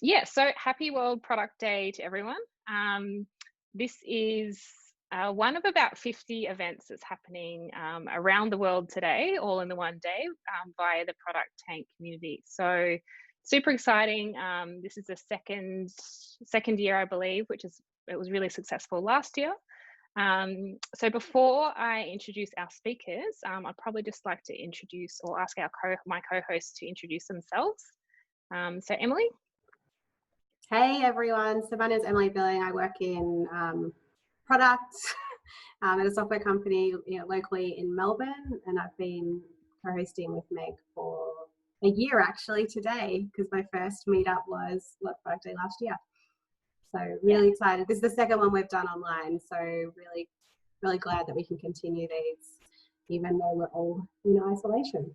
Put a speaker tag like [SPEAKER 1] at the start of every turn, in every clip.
[SPEAKER 1] Yeah, so happy World Product Day to everyone. This is one of about 50 events that's happening around the world today, all in the one day via the ProductTank community. So super exciting. This is the second year, I believe, it was really successful last year. So before I introduce our speakers, I'd probably just like to introduce or ask my co-hosts to introduce themselves. So Emily.
[SPEAKER 2] Hey everyone, so my name is Emily Billing. I work in product at a software company locally in Melbourne, and I've been co-hosting with Meg for a year actually today, because my first meetup was Product Day last year. So really excited. This is the second one we've done online, so really glad that we can continue these even though we're all in isolation.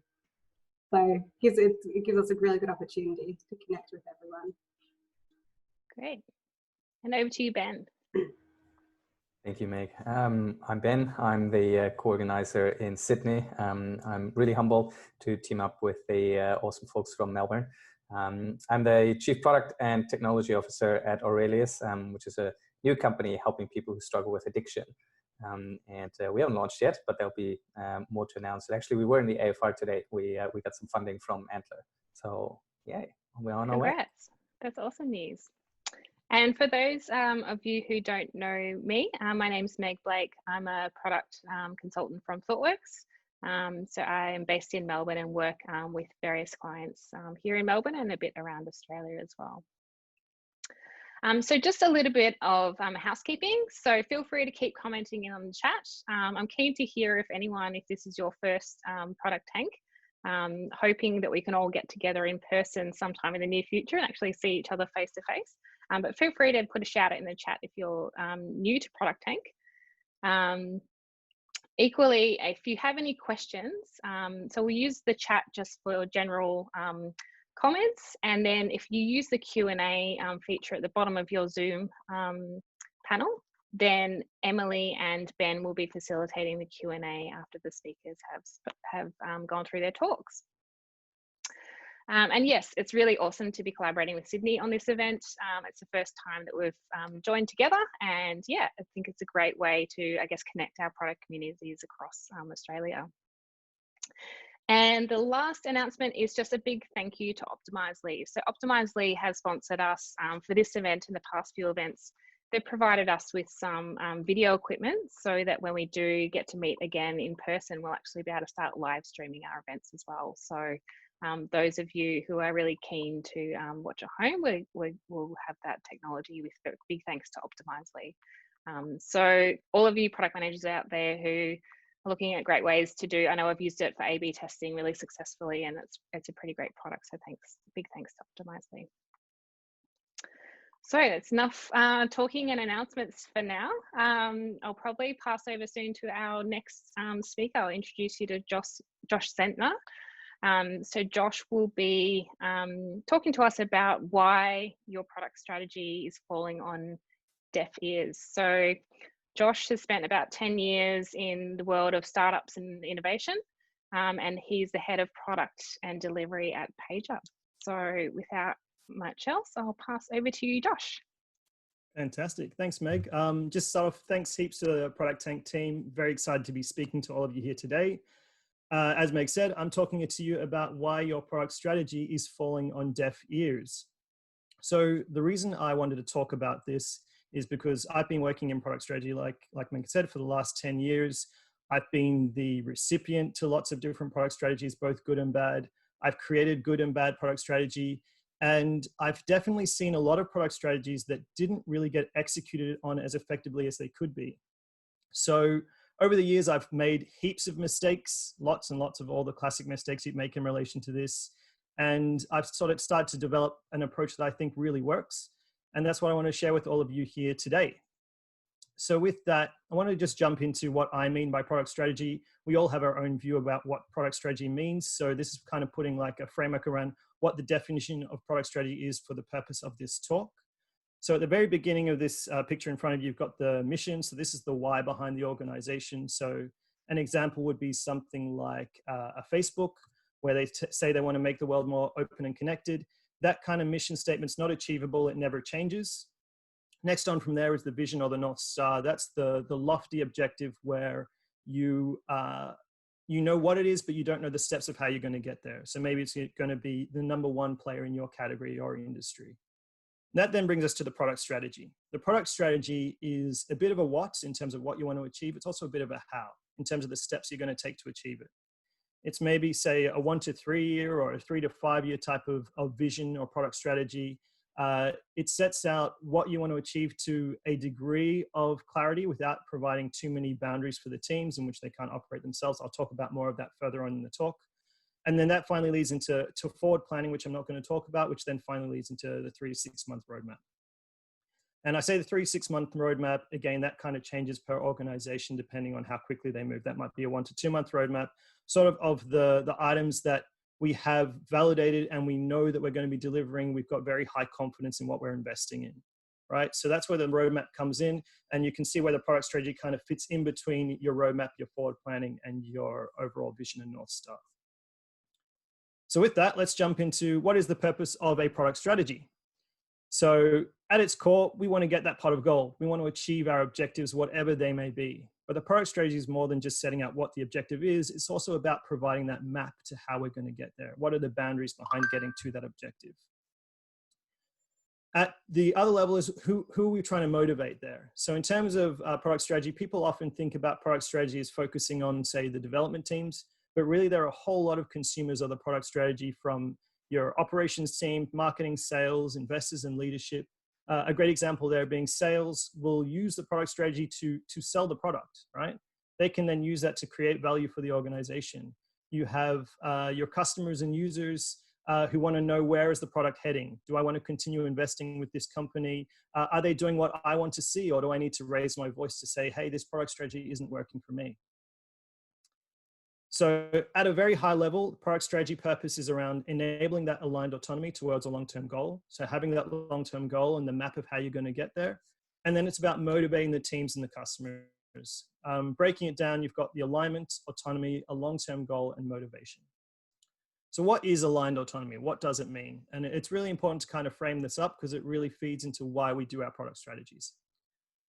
[SPEAKER 2] So it gives us a really good opportunity to connect with everyone.
[SPEAKER 1] Great. And over to you, Ben.
[SPEAKER 3] Thank you, Meg. I'm Ben. I'm the co-organizer in Sydney. I'm really humbled to team up with the awesome folks from Melbourne. I'm the Chief Product and Technology Officer at Aurelius, which is a new company helping people who struggle with addiction. And we haven't launched yet, but there'll be more to announce. And actually, we were in the AFR today. We got some funding from Antler. So, yay, we're on our way.
[SPEAKER 1] Congrats. That's awesome news. And for those of you who don't know me, my name's Meg Blake. I'm a product consultant from ThoughtWorks. So I am based in Melbourne and work with various clients here in Melbourne and a bit around Australia as well. So just a little bit of housekeeping. So feel free to keep commenting in on the chat. I'm keen to hear if this is your first ProductTank, hoping that we can all get together in person sometime in the near future and actually see each other face to face. But feel free to put a shout out in the chat if you're new to ProductTank. Equally, if you have any questions, so we use the chat just for general comments, and then if you use the Q&A feature at the bottom of your Zoom panel, then Emily and Ben will be facilitating the Q&A after the speakers have gone through their talks. And yes, it's really awesome to be collaborating with Sydney on this event. It's the first time that we've joined together, and yeah, I think it's a great way to, I guess, connect our product communities across Australia. And the last announcement is just a big thank you to Optimizely. So Optimizely has sponsored us for this event and the past few events. They've provided us with some video equipment so that when we do get to meet again in person, we'll actually be able to start live streaming our events as well. So those of you who are really keen to watch at home, we'll have that technology with big thanks to Optimizely. So all of you product managers out there who are looking at great ways to do, I know I've used it for A/B testing really successfully, and it's a pretty great product. So big thanks to Optimizely. So that's enough talking and announcements for now. I'll probably pass over soon to our next speaker. I'll introduce you to Josh Centner. So Josh will be talking to us about why your product strategy is falling on deaf ears. So Josh has spent about 10 years in the world of startups and innovation, and he's the head of product and delivery at PageUp. So without much else, I'll pass over to you, Josh.
[SPEAKER 4] Fantastic. Thanks, Meg. Just start off, thanks heaps to the ProductTank team. Very excited to be speaking to all of you here today. As Meg said, I'm talking to you about why your product strategy is falling on deaf ears. So the reason I wanted to talk about this is because I've been working in product strategy, like Meg said, for the last 10 years. I've been the recipient to lots of different product strategies, both good and bad. I've created good and bad product strategy. And I've definitely seen a lot of product strategies that didn't really get executed on as effectively as they could be. So over the years, I've made heaps of mistakes, lots and lots of all the classic mistakes you make in relation to this. And I've sort of started to develop an approach that I think really works. And that's what I want to share with all of you here today. So with that, I want to just jump into what I mean by product strategy. We all have our own view about what product strategy means. So this is kind of putting like a framework around what the definition of product strategy is for the purpose of this talk. So at the very beginning of this picture in front of you, you've got the mission. So this is the why behind the organization. So an example would be something like a Facebook, where they say they want to make the world more open and connected. that kind of mission statement's not achievable. It never changes. Next on from there is the vision or the North Star. That's the lofty objective where you know what it is, but you don't know the steps of how you're going to get there. So maybe it's going to be the #1 player in your category or industry. That then brings us to the product strategy. The product strategy is a bit of a what in terms of what you want to achieve. It's also a bit of a how in terms of the steps you're going to take to achieve it. It's maybe say a 1 to 3 year or a 3 to 5 year type of vision or product strategy. It sets out what you want to achieve to a degree of clarity without providing too many boundaries for the teams in which they can't operate themselves. I'll talk about more of that further on in the talk. And then that finally leads into forward planning, which I'm not going to talk about, which then finally leads into the 3 to 6 month roadmap. And I say the 3 to 6 month roadmap, again, that kind of changes per organization depending on how quickly they move. That might be a 1 to 2 month roadmap, sort of the items that we have validated and we know that we're going to be delivering. We've got very high confidence in what we're investing in, right? So that's where the roadmap comes in, and you can see where the product strategy kind of fits in between your roadmap, your forward planning, and your overall vision and North Star. So with that, let's jump into what is the purpose of a product strategy. So at its core, we want to get that pot of gold. We want to achieve our objectives, whatever they may be. But the product strategy is more than just setting out what the objective is. It's also about providing that map to how we're going to get there. What are the boundaries behind getting to that objective? At the other level is who are we trying to motivate there? So in terms of product strategy, people often think about product strategy as focusing on, say, the development teams. But really, there are a whole lot of consumers of the product strategy, from your operations team, marketing, sales, investors, and leadership. A great example there being sales will use the product strategy to sell the product, right? They can then use that to create value for the organization. You have your customers and users who want to know, where is the product heading? Do I want to continue investing with this company? Are they doing what I want to see? Or do I need to raise my voice to say, hey, this product strategy isn't working for me? So at a very high level, product strategy purpose is around enabling that aligned autonomy towards a long-term goal. So having that long-term goal and the map of how you're going to get there. And then it's about motivating the teams and the customers. Breaking it down, you've got the alignment, autonomy, a long-term goal, and motivation. So what is aligned autonomy? What does it mean? And it's really important to kind of frame this up because it really feeds into why we do our product strategies.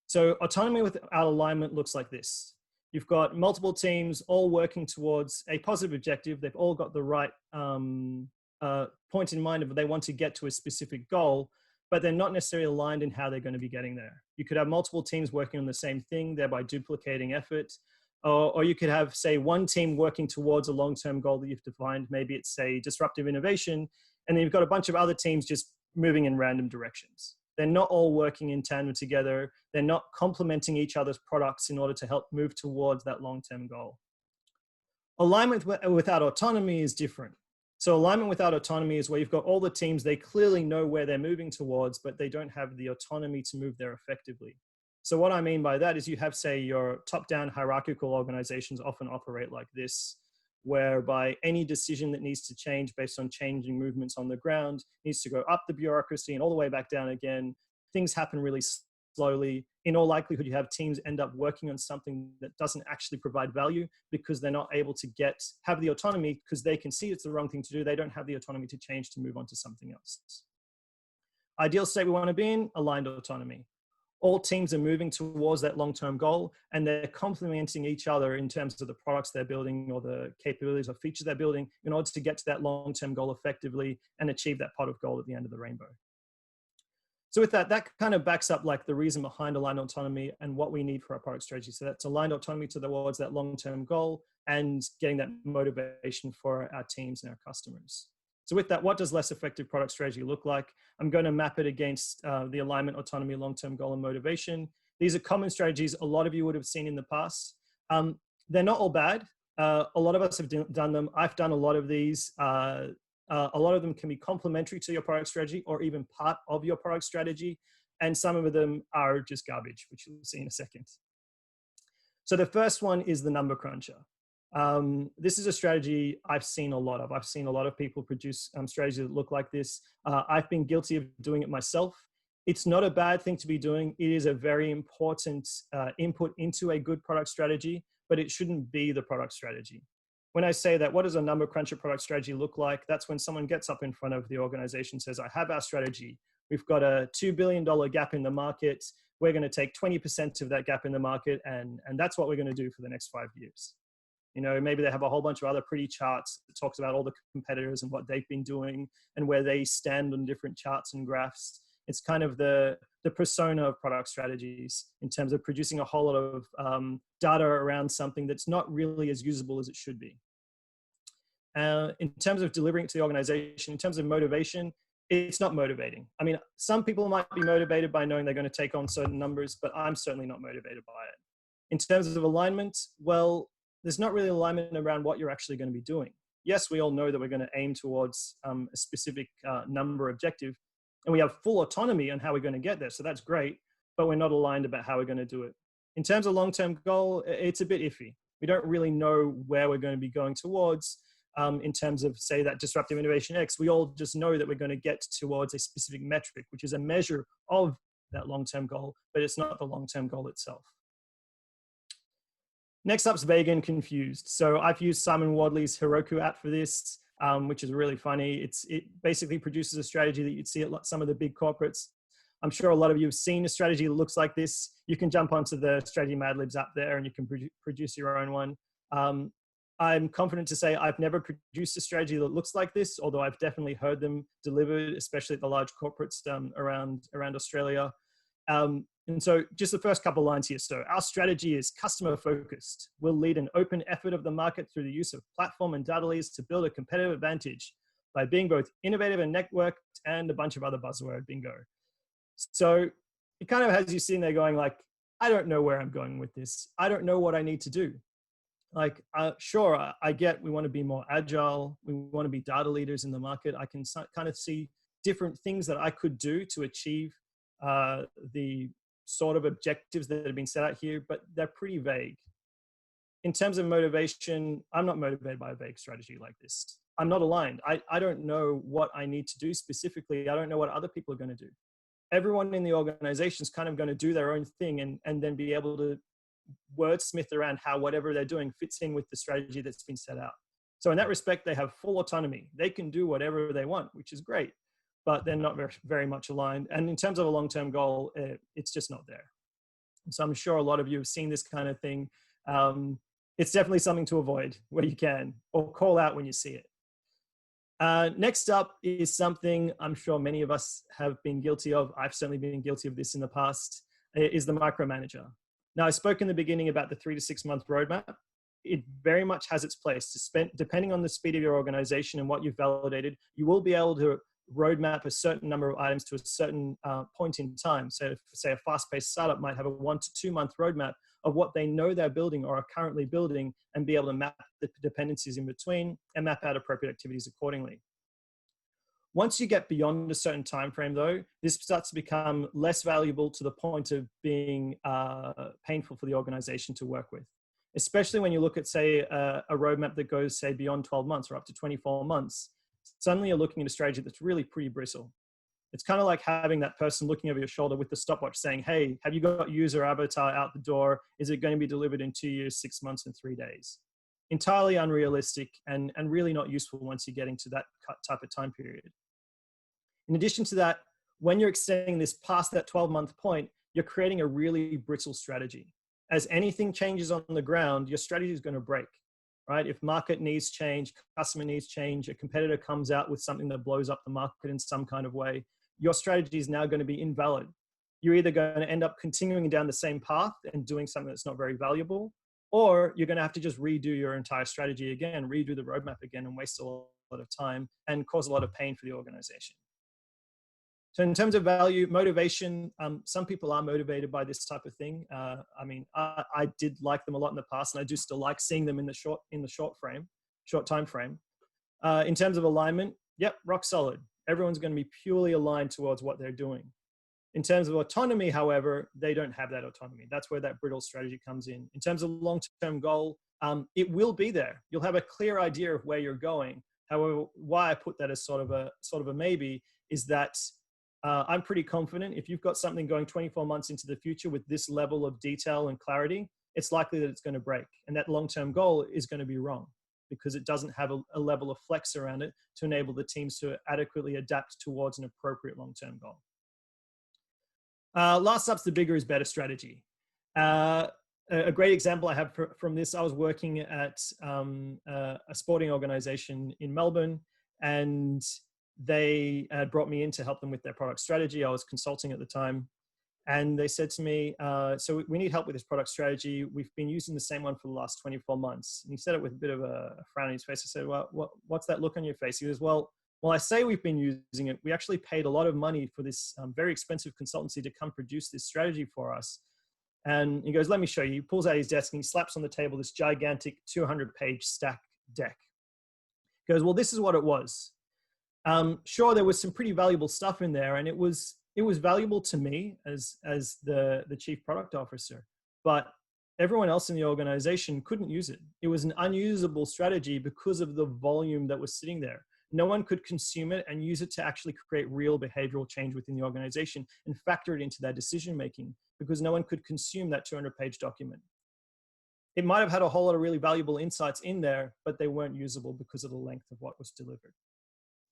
[SPEAKER 4] So autonomy without alignment looks like this. You've got multiple teams all working towards a positive objective. They've all got the right point in mind of they want to get to a specific goal, but they're not necessarily aligned in how they're going to be getting there. You could have multiple teams working on the same thing, thereby duplicating effort. Or you could have, say, one team working towards a long-term goal that you've defined. Maybe it's, say, disruptive innovation, and then you've got a bunch of other teams just moving in random directions. They're not all working in tandem together. They're not complementing each other's products in order to help move towards that long-term goal. Alignment without autonomy is different. So alignment without autonomy is where you've got all the teams, they clearly know where they're moving towards, but they don't have the autonomy to move there effectively. So what I mean by that is you have, say, your top-down hierarchical organizations often operate like this, whereby any decision that needs to change based on changing movements on the ground needs to go up the bureaucracy and all the way back down again. Things happen really slowly. In all likelihood, you have teams end up working on something that doesn't actually provide value because they're not able to have the autonomy because they can see it's the wrong thing to do. They don't have the autonomy to change to move on to something else. Ideal state we want to be in, aligned autonomy. All teams are moving towards that long-term goal and they're complementing each other in terms of the products they're building or the capabilities or features they're building in order to get to that long-term goal effectively and achieve that pot of gold at the end of the rainbow. So with that kind of backs up like the reason behind aligned autonomy and what we need for our product strategy. So that's aligned autonomy towards that long-term goal and getting that motivation for our teams and our customers. So with that, what does less effective product strategy look like? I'm going to map it against the alignment, autonomy, long-term goal, and motivation. These are common strategies a lot of you would have seen in the past. They're not all bad. A lot of us have done them. I've done a lot of these. A lot of them can be complementary to your product strategy or even part of your product strategy. And some of them are just garbage, which you'll see in a second. So the first one is the number cruncher. This is a strategy I've seen a lot of. I've seen a lot of people produce strategies that look like this. I've been guilty of doing it myself. It's not a bad thing to be doing. It is a very important input into a good product strategy, but it shouldn't be the product strategy. When I say that, what does a number cruncher product strategy look like? That's when someone gets up in front of the organization and says, I have our strategy. We've got a $2 billion gap in the market. We're going to take 20% of that gap in the market, and that's what we're going to do for the next 5 years. You know, maybe they have a whole bunch of other pretty charts that talks about all the competitors and what they've been doing and where they stand on different charts and graphs. It's kind of the persona of product strategies in terms of producing a whole lot of data around something that's not really as usable as it should be. In terms of delivering it to the organization, in terms of motivation, it's not motivating. I mean, some people might be motivated by knowing they're going to take on certain numbers, but I'm certainly not motivated by it. In terms of alignment, well, there's not really alignment around what you're actually going to be doing. Yes, we all know that we're going to aim towards a specific number objective, and we have full autonomy on how we're going to get there. So that's great, but we're not aligned about how we're going to do it. In terms of long-term goal, it's a bit iffy. We don't really know where we're going to be going towards. In terms of, say, that disruptive innovation X, we all just know that we're going to get towards a specific metric, which is a measure of that long-term goal, but it's not the long-term goal itself. Next up's vague and confused. So I've used Simon Wadley's Heroku app for this, which is really funny. It basically produces a strategy that you'd see at some of the big corporates. I'm sure a lot of you have seen a strategy that looks like this. You can jump onto the Strategy Mad Libs app there and you can produce your own one. I'm confident to say I've never produced a strategy that looks like this, although I've definitely heard them delivered, especially at the large corporates around Australia. And so just the first couple lines here. So our strategy is customer focused. We'll lead an open effort of the market through the use of platform and data leads to build a competitive advantage by being both innovative and networked, and a bunch of other buzzword bingo. So it kind of has you sitting there going like, I don't know where I'm going with this. I don't know what I need to do. Like, sure, I get we want to be more agile. We want to be data leaders in the market. I can kind of see different things that I could do to achieve the sort of objectives that have been set out here, but they're pretty vague. In terms of motivation, I'm not motivated by a vague strategy like this. I'm not aligned. I don't know what I need to do specifically. I don't know what other people are going to do. Everyone in the organization is kind of going to do their own thing and then be able to wordsmith around how whatever they're doing fits in with the strategy that's been set out. So in that respect, they have full autonomy. They can do whatever they want, which is great, but they're not very much aligned. And in terms of a long-term goal, it's just not there. So I'm sure a lot of you have seen this kind of thing. It's definitely something to avoid where you can, or call out when you see it. Next up is something I'm sure many of us have been guilty of. I've certainly been guilty of this in the past, is the micromanager. Now, I spoke in the beginning about the 3 to 6 month roadmap. It very much has its place to spend, depending on the speed of your organization and what you've validated, you will be able to roadmap a certain number of items to a certain point in time. So say a fast-paced startup might have a 1 to 2 month roadmap of what they know they're building or are currently building, and be able to map the dependencies in between and map out appropriate activities accordingly. Once you get beyond a certain time frame, though, this starts to become less valuable to the point of being painful for the organization to work with, especially when you look at, say, a roadmap that goes, say, beyond 12 months or up to 24 months. Suddenly you're looking at a strategy that's really pretty brittle. It's kind of like having that person looking over your shoulder with the stopwatch saying, hey, have you got user avatar out the door? Is it going to be delivered in 2 years, 6 months, and 3 days? Entirely unrealistic and really not useful once you're getting to that type of time period. In addition to that, when you're extending this past that 12-month point, you're creating a really brittle strategy. As anything changes on the ground, your strategy is going to break, right? If market needs change, customer needs change, a competitor comes out with something that blows up the market in some kind of way, your strategy is now going to be invalid. You're either going to end up continuing down the same path and doing something that's not very valuable, or you're going to have to just redo your entire strategy again, redo the roadmap again, and waste a lot of time and cause a lot of pain for the organization. So in terms of value, motivation, some people are motivated by this type of thing. I mean, I did like them a lot in the past, and I do still like seeing them in the short time frame. In terms of alignment, yep, rock solid. Everyone's going to be purely aligned towards what they're doing. In terms of autonomy, however, they don't have that autonomy. That's where that brittle strategy comes in. In terms of long-term goal, it will be there. You'll have a clear idea of where you're going. However, why I put that as sort of a maybe is that I'm pretty confident if you've got something going 24 months into the future with this level of detail and clarity, it's likely that it's going to break. And that long-term goal is going to be wrong. because it doesn't have a level of flex around it to enable the teams to adequately adapt towards an appropriate long-term goal. Last up's the bigger is better strategy. A great example I have from this, I was working at a sporting organization in Melbourne, and they had brought me in to help them with their product strategy. I was consulting at the time. And they said to me, so we need help with this product strategy. We've been using the same one for the last 24 months. And he said it with a bit of a frown on his face. I said, well, what's that look on your face? He goes, well, I say we've been using it. We actually paid a lot of money for this very expensive consultancy to come produce this strategy for us. And he goes, let me show you. He pulls out his desk and he slaps on the table this gigantic 200-page stack deck. He goes, well, this is what it was. Sure, there was some pretty valuable stuff in there, and it was valuable to me as the chief product officer, but everyone else in the organization couldn't use it. It was an unusable strategy because of the volume that was sitting there. No one could consume it and use it to actually create real behavioral change within the organization and factor it into their decision making, because no one could consume that 200-page document. It might have had a whole lot of really valuable insights in there, but they weren't usable because of the length of what was delivered.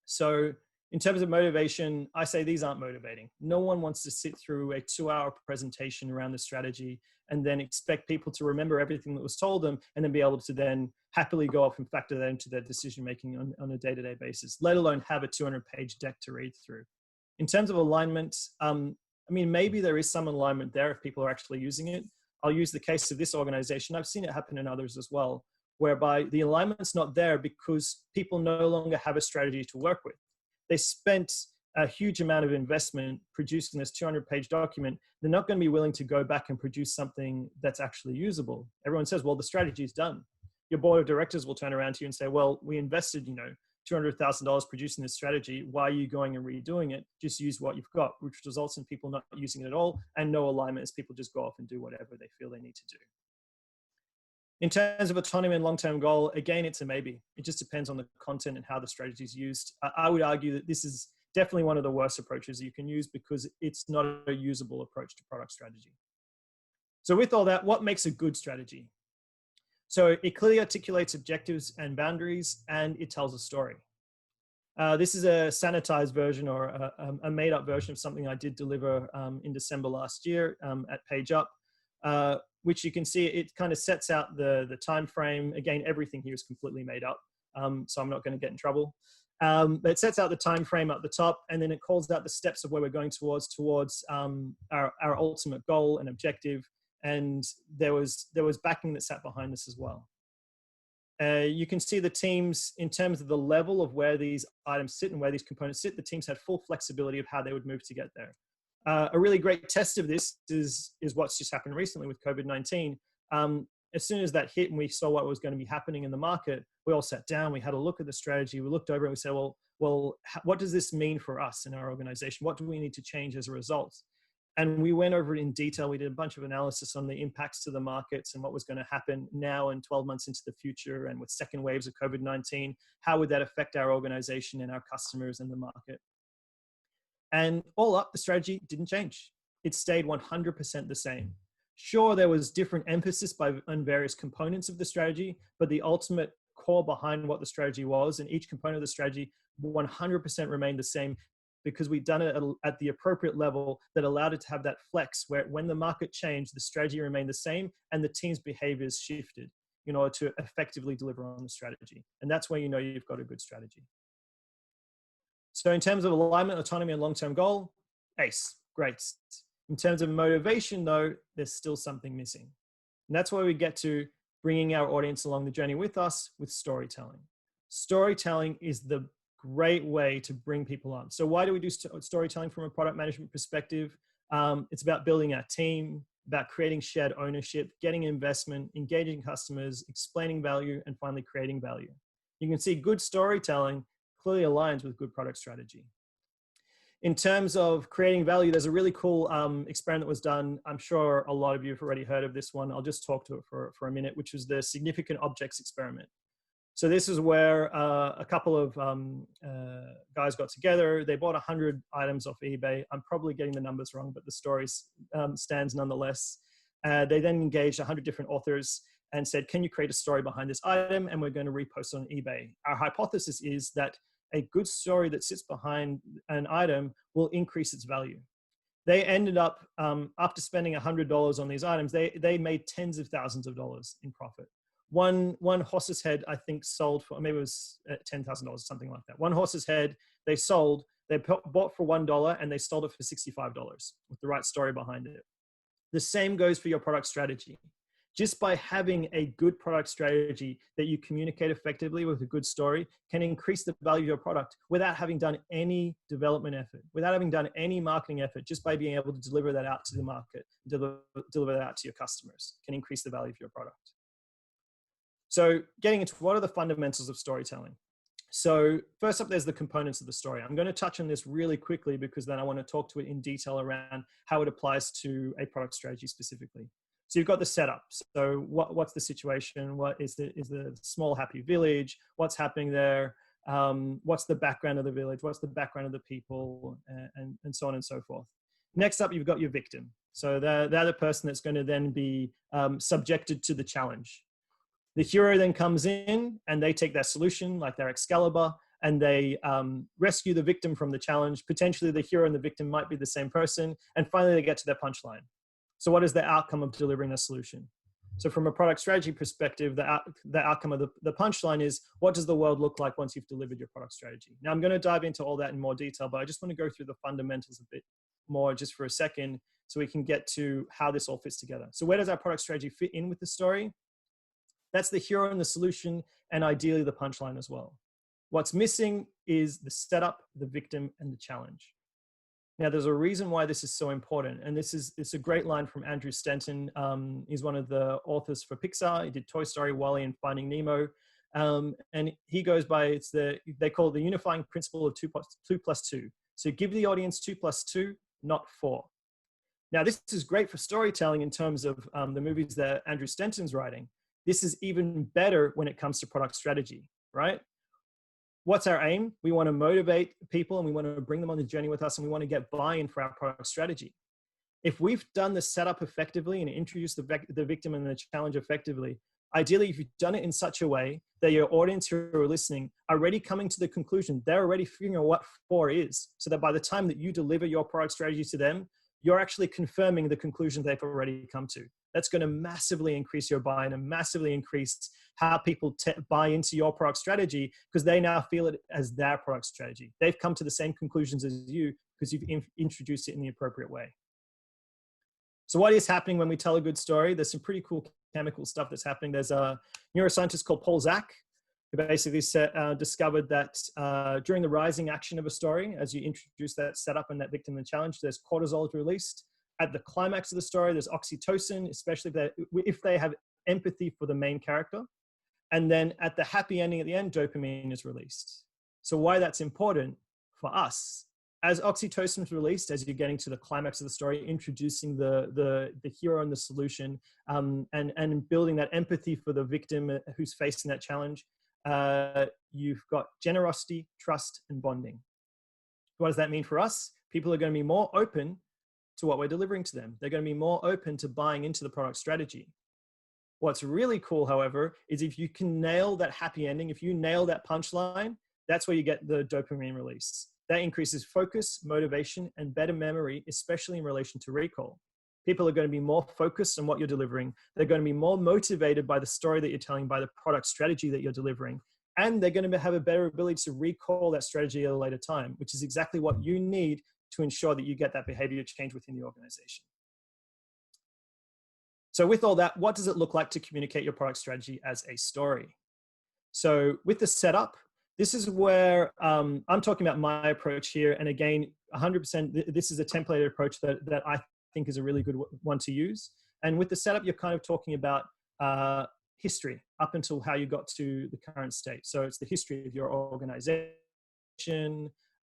[SPEAKER 4] So in terms of motivation, I say these aren't motivating. No one wants to sit through a 2-hour presentation around the strategy and then expect people to remember everything that was told them and then be able to then happily go off and factor that into their decision-making on a day-to-day basis, let alone have a 200-page deck to read through. In terms of alignment, I mean, maybe there is some alignment there if people are actually using it. I'll use the case of this organization. I've seen it happen in others as well, whereby the alignment's not there because people no longer have a strategy to work with. They spent a huge amount of investment producing this 200-page document. They're not going to be willing to go back and produce something that's actually usable. Everyone says, well, the strategy is done. Your board of directors will turn around to you and say, well, we invested, $200,000 producing this strategy. Why are you going and redoing it? Just use what you've got, which results in people not using it at all and no alignment as people just go off and do whatever they feel they need to do. In terms of autonomy and long-term goal, again, it's a maybe. It just depends on the content and how the strategy is used. I would argue that this is definitely one of the worst approaches you can use because it's not a usable approach to product strategy. So with all that, what makes a good strategy? So it clearly articulates objectives and boundaries, and it tells a story. This is a sanitized version or a made-up version of something I did deliver in December last year at PageUp. Which you can see it kind of sets out the time frame. Again, everything here is completely made up, so I'm not going to get in trouble. But it sets out the time frame at the top, and then it calls out the steps of where we're going towards our ultimate goal and objective. And there was backing that sat behind this as well. You can see the teams in terms of the level of where these items sit and where these components sit. The teams had full flexibility of how they would move to get there. A really great test of this is what's just happened recently with COVID-19. As soon as that hit and we saw what was going to be happening in the market, we all sat down, we had a look at the strategy, we looked over it and we said, well, what does this mean for us in our organization? What do we need to change as a result? And we went over it in detail. We did a bunch of analysis on the impacts to the markets and what was going to happen now and 12 months into the future, and with second waves of COVID-19, how would that affect our organization and our customers and the market? And all up, the strategy didn't change. It stayed 100% the same. Sure, there was different emphasis on various components of the strategy, but the ultimate core behind what the strategy was and each component of the strategy 100% remained the same because we'd done it at the appropriate level that allowed it to have that flex where when the market changed, the strategy remained the same and the team's behaviors shifted in order to effectively deliver on the strategy. And that's where you know you've got a good strategy. So in terms of alignment, autonomy, and long-term goal, ace, great. In terms of motivation, though, there's still something missing. And that's where we get to bringing our audience along the journey with us with storytelling. Storytelling is the great way to bring people on. So why do we do storytelling from a product management perspective? It's about building our team, about creating shared ownership, getting investment, engaging customers, explaining value, and finally creating value. You can see good storytelling clearly aligns with good product strategy. In terms of creating value, there's a really cool experiment that was done. I'm sure a lot of you have already heard of this one. I'll just talk to it for a minute, which was the significant objects experiment. So this is where a couple of guys got together. They bought 100 items off eBay. I'm probably getting the numbers wrong, but the story stands nonetheless. They then engaged 100 different authors and said, can you create a story behind this item? And we're going to repost it on eBay. Our hypothesis is that a good story that sits behind an item will increase its value. They ended up, after spending $100 on these items, they made tens of thousands of dollars in profit. One horse's head, I think, sold for, maybe it was $10,000, something like that. One horse's head, they bought for $1 and they sold it for $65 with the right story behind it. The same goes for your product strategy. Just by having a good product strategy that you communicate effectively with a good story can increase the value of your product without having done any development effort, without having done any marketing effort, just by being able to deliver that out to the market, deliver that out to your customers can increase the value of your product. So getting into what are the fundamentals of storytelling? So first up, there's the components of the story. I'm going to touch on this really quickly because then I want to talk to it in detail around how it applies to a product strategy specifically. So you've got the setup. So what's the situation? What is the small happy village? What's happening there? What's the background of the village? What's the background of the people? And so on and so forth. Next up, you've got your victim. So they're the person that's going to then be subjected to the challenge. The hero then comes in and they take their solution, like their Excalibur, and they rescue the victim from the challenge. Potentially the hero and the victim might be the same person. And finally, they get to their punchline. So what is the outcome of delivering a solution? So from a product strategy perspective, the outcome of the punchline is, what does the world look like once you've delivered your product strategy? Now, I'm going to dive into all that in more detail, but I just want to go through the fundamentals a bit more just for a second so we can get to how this all fits together. So where does our product strategy fit in with the story? That's the hero and the solution, and ideally the punchline as well. What's missing is the setup, the victim, and the challenge. Now, there's a reason why this is so important. And it's a great line from Andrew Stanton. He's one of the authors for Pixar. He did Toy Story, WALL-E, and Finding Nemo. And he goes by, they call it the unifying principle of 2 plus 2. So give the audience 2 plus 2, not 4. Now, this is great for storytelling in terms of the movies that Andrew Stanton's writing. This is even better when it comes to product strategy, right? What's our aim? We want to motivate people and we want to bring them on the journey with us, and we want to get buy-in for our product strategy. If we've done the setup effectively and introduced the victim and the challenge effectively, ideally, if you've done it in such a way that your audience who are listening are already coming to the conclusion, they're already figuring out what 4 is, so that by the time that you deliver your product strategy to them, you're actually confirming the conclusion they've already come to. That's going to massively increase your buy-in and massively increase how people buy into your product strategy, because they now feel it as their product strategy. They've come to the same conclusions as you because you've introduced it in the appropriate way. So what is happening when we tell a good story? There's some pretty cool chemical stuff that's happening. There's a neuroscientist called Paul Zak, who basically discovered that during the rising action of a story, as you introduce that setup and that victim and challenge, there's cortisol released. At the climax of the story, there's oxytocin, especially if they have empathy for the main character. And then at the happy ending at the end, dopamine is released. So why that's important for us, as oxytocin is released, as you're getting to the climax of the story, introducing the hero and the solution, and building that empathy for the victim who's facing that challenge, you've got generosity, trust, and bonding. What does that mean for us? People are going to be more open to what we're delivering to them. They're going to be more open to buying into the product strategy. What's really cool, however, is if you can nail that happy ending, if you nail that punchline, that's where you get the dopamine release. That increases focus, motivation, and better memory, especially in relation to recall. People are going to be more focused on what you're delivering. They're going to be more motivated by the story that you're telling, by the product strategy that you're delivering. And they're going to have a better ability to recall that strategy at a later time, which is exactly what you need to ensure that you get that behavior change within the organization. So with all that, what does it look like to communicate your product strategy as a story? So with the setup, this is where I'm talking about my approach here. And again, 100%, this is a templated approach that I think is a really good one to use. And with the setup, you're kind of talking about history up until how you got to the current state. So it's the history of your organization,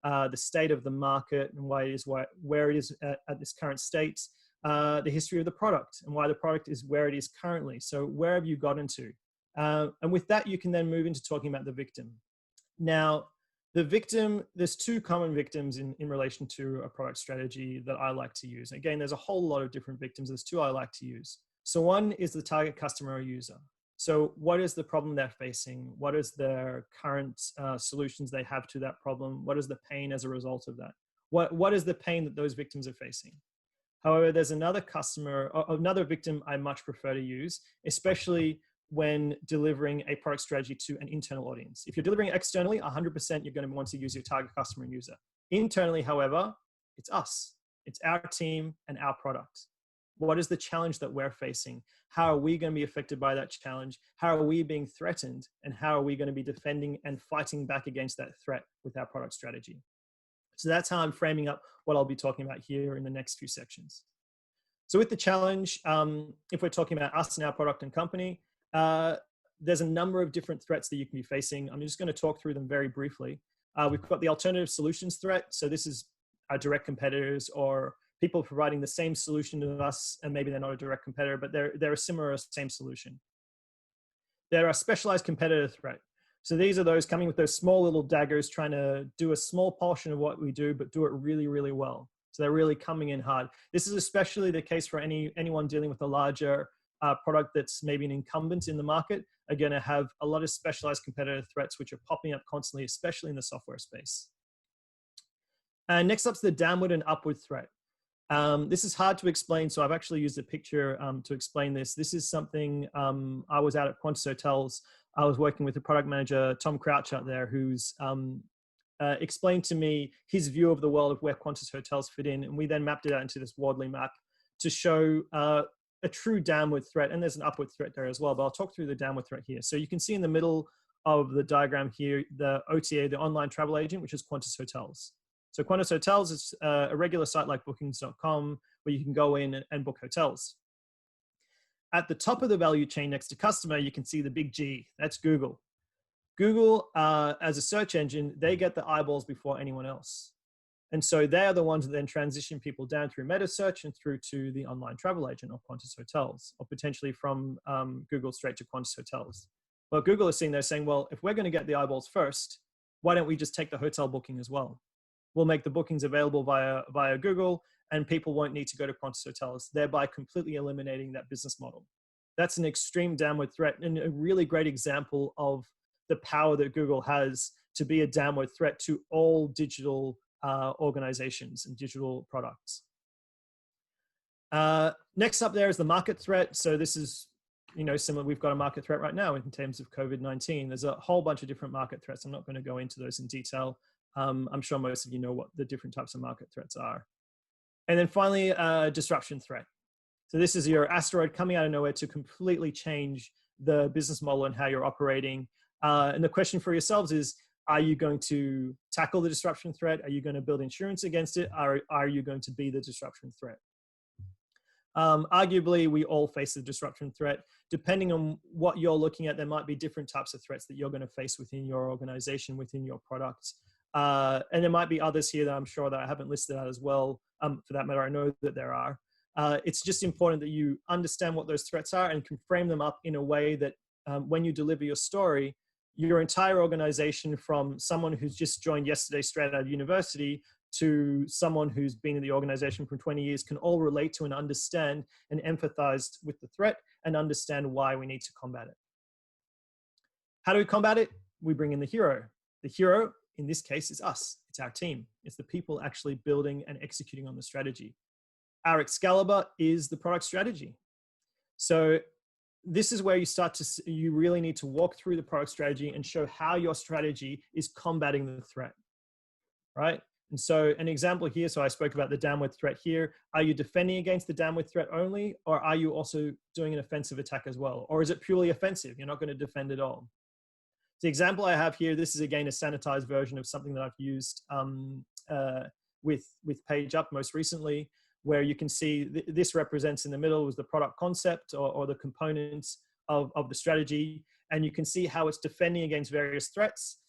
[SPEAKER 4] the state of the market and why it is where it is at this current state, the history of the product and why the product is where it is currently. So where have you gotten to? And with that, you can then move into talking about the victim. Now, the victim, there's 2 common victims in relation to a product strategy that I like to use. Again, there's a whole lot of different victims. There's 2 I like to use. So one is the target customer or user. So what is the problem they're facing? What is their current solutions they have to that problem? What is the pain as a result of that? What is the pain that those victims are facing? However, there's another customer, or another victim I much prefer to use, especially when delivering a product strategy to an internal audience. If you're delivering it externally, 100% you're going to want to use your target customer and user. Internally, however, it's us. It's our team and our product. What is the challenge that we're facing? How are we going to be affected by that challenge? How are we being threatened? And how are we going to be defending and fighting back against that threat with our product strategy? So that's how I'm framing up what I'll be talking about here in the next few sections. So with the challenge, if we're talking about us and our product and company, there's a number of different threats that you can be facing. I'm just going to talk through them very briefly. We've got the alternative solutions threat. So this is our direct competitors or people providing the same solution to us, and maybe they're not a direct competitor, but they're a similar same solution. There are specialized competitor threat. So these are those coming with those small little daggers trying to do a small portion of what we do, but do it really, really well. So they're really coming in hard. This is especially the case for anyone dealing with a larger product that's maybe an incumbent in the market, are going to have a lot of specialized competitor threats, which are popping up constantly, especially in the software space. And next up is the downward and upward threat. This is hard to explain, so I've actually used a picture to explain this. This is something I was out at Qantas Hotels. I was working with the product manager, Tom Crouch, out there, who's explained to me his view of the world of where Qantas Hotels fit in. And we then mapped it out into this Wadley map to show a true downward threat. And there's an upward threat there as well, but I'll talk through the downward threat here. So you can see in the middle of the diagram here, the OTA, the online travel agent, which is Qantas Hotels. So Qantas Hotels is a regular site like bookings.com where you can go in and book hotels. At the top of the value chain next to customer, you can see the big G, that's Google. Google, as a search engine, they get the eyeballs before anyone else. And so they are the ones that then transition people down through meta search and through to the online travel agent or Qantas Hotels, or potentially from Google straight to Qantas Hotels. Well, Google is seeing there saying, well, if we're going to get the eyeballs first, why don't we just take the hotel booking as well? We'll make the bookings available via Google, and people won't need to go to Qantas Hotels, thereby completely eliminating that business model. That's an extreme downward threat and a really great example of the power that Google has to be a downward threat to all digital organizations and digital products. Next up there is the market threat. So this is, similar. We've got a market threat right now in terms of COVID-19. There's a whole bunch of different market threats. I'm not going to go into those in detail. I'm sure most of you know what the different types of market threats are. And then finally, disruption threat. So this is your asteroid coming out of nowhere to completely change the business model and how you're operating. And the question for yourselves is, are you going to tackle the disruption threat? Are you going to build insurance against it? Are you going to be the disruption threat? Arguably, we all face the disruption threat. Depending on what you're looking at, there might be different types of threats that you're going to face within your organization, within your product. And there might be others here that I'm sure that I haven't listed out as well. For that matter, I know that there are. It's just important that you understand what those threats are and can frame them up in a way that when you deliver your story, your entire organization, from someone who's just joined yesterday straight out of university to someone who's been in the organization for 20 years, can all relate to and understand and empathize with the threat and understand why we need to combat it. How do we combat it? We bring in the hero. The hero, in this case, is us. It's our team. It's the people actually building and executing on the strategy. Our Excalibur is the product strategy. So this is where you really need to walk through the product strategy and show how your strategy is combating the threat, right? And so an example here, so I spoke about the downward threat here. Are you defending against the downward threat only, or are you also doing an offensive attack as well? Or is it purely offensive? You're not going to defend at all. The example I have here, this is again a sanitized version of something that I've used with PageUp most recently, where you can see this represents in the middle was the product concept or the components of the strategy. And you can see how it's defending against various threats.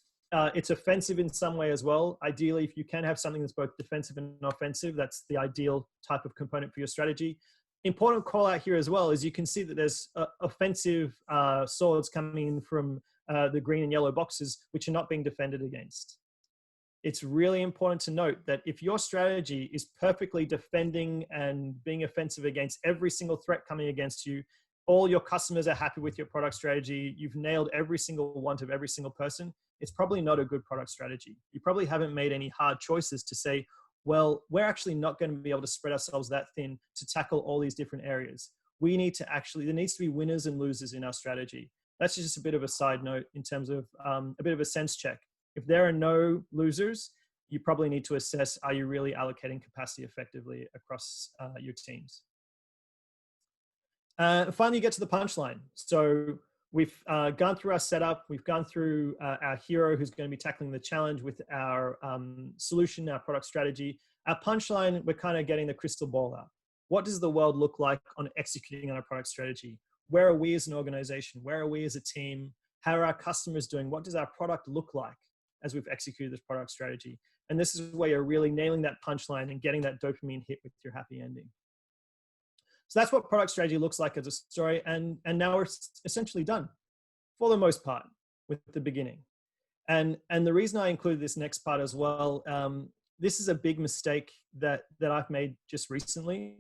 [SPEAKER 4] It's offensive in some way as well. Ideally, if you can have something that's both defensive and offensive, that's the ideal type of component for your strategy. Important call out here as well is you can see that there's offensive swords coming in from the green and yellow boxes, which are not being defended against. it's really important to note that if your strategy is perfectly defending and being offensive against every single threat coming against you, all your customers are happy with your product strategy, you've nailed every single want of every single person, it's probably not a good product strategy. You probably haven't made any hard choices to say, well, we're actually not going to be able to spread ourselves that thin to tackle all these different areas. We need to actually, there needs to be winners and losers in our strategy. That's just a bit of a side note in terms of a bit of a sense check. If there are no losers, you probably need to assess, are you really allocating capacity effectively across your teams? Finally, you get to the punchline. So we've gone through our setup. We've gone through our hero who's going to be tackling the challenge with our solution, our product strategy. Our punchline, we're kind of getting the crystal ball out. What does the world look like on executing on our product strategy? Where are we as an organization? Where are we as a team? How are our customers doing? What does our product look like as we've executed this product strategy? And this is where you're really nailing that punchline and getting that dopamine hit with your happy ending. So that's what product strategy looks like as a story. And now we're essentially done for the most part with the beginning. And the reason I included this next part as well, this is a big mistake that I've made just recently,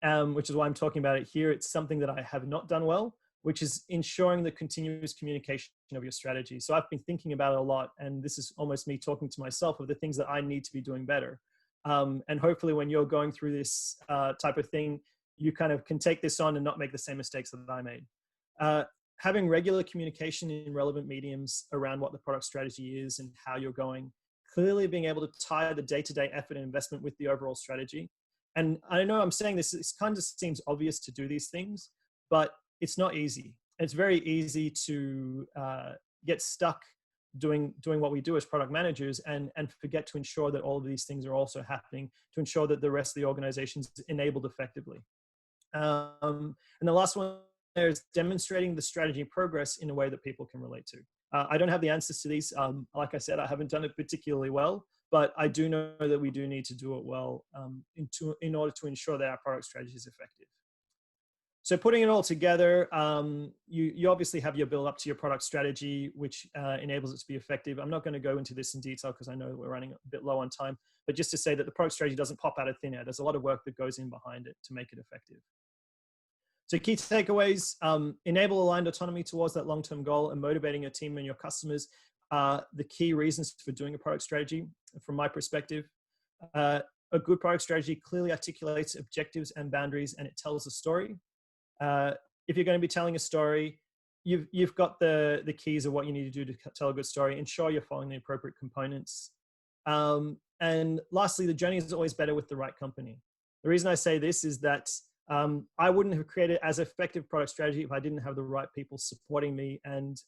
[SPEAKER 4] which is why I'm talking about it here. It's something that I have not done well, which is ensuring the continuous communication of your strategy. So I've been thinking about it a lot, and this is almost me talking to myself of the things that I need to be doing better. And hopefully when you're going through this type of thing, you kind of can take this on and not make the same mistakes that I made. Having regular communication in relevant mediums around what the product strategy is and how you're going, clearly being able to tie the day-to-day effort and investment with the overall strategy. And I know I'm saying this, it kind of seems obvious to do these things, but it's not easy. It's very easy to get stuck doing what we do as product managers and forget to ensure that all of these things are also happening, to ensure that the rest of the organization is enabled effectively. And the last one there is demonstrating the strategy progress in a way that people can relate to. I don't have the answers to these. Like I said, I haven't done it particularly well, but I do know that we do need to do it well in order to ensure that our product strategy is effective. So putting it all together, you obviously have your build up to your product strategy, which enables it to be effective. I'm not going to go into this in detail because I know that we're running a bit low on time, but just to say that the product strategy doesn't pop out of thin air. There's a lot of work that goes in behind it to make it effective. So key takeaways, enable aligned autonomy towards that long-term goal and motivating your team and your customers are the key reasons for doing a product strategy from my perspective. A good product strategy clearly articulates objectives and boundaries, and it tells a story. If you're going to be telling a story, you've got the keys of what you need to do to tell a good story. Ensure you're following the appropriate components. And lastly, the journey is always better with the right company. The reason I say this is that I wouldn't have created as effective product strategy if I didn't have the right people supporting me and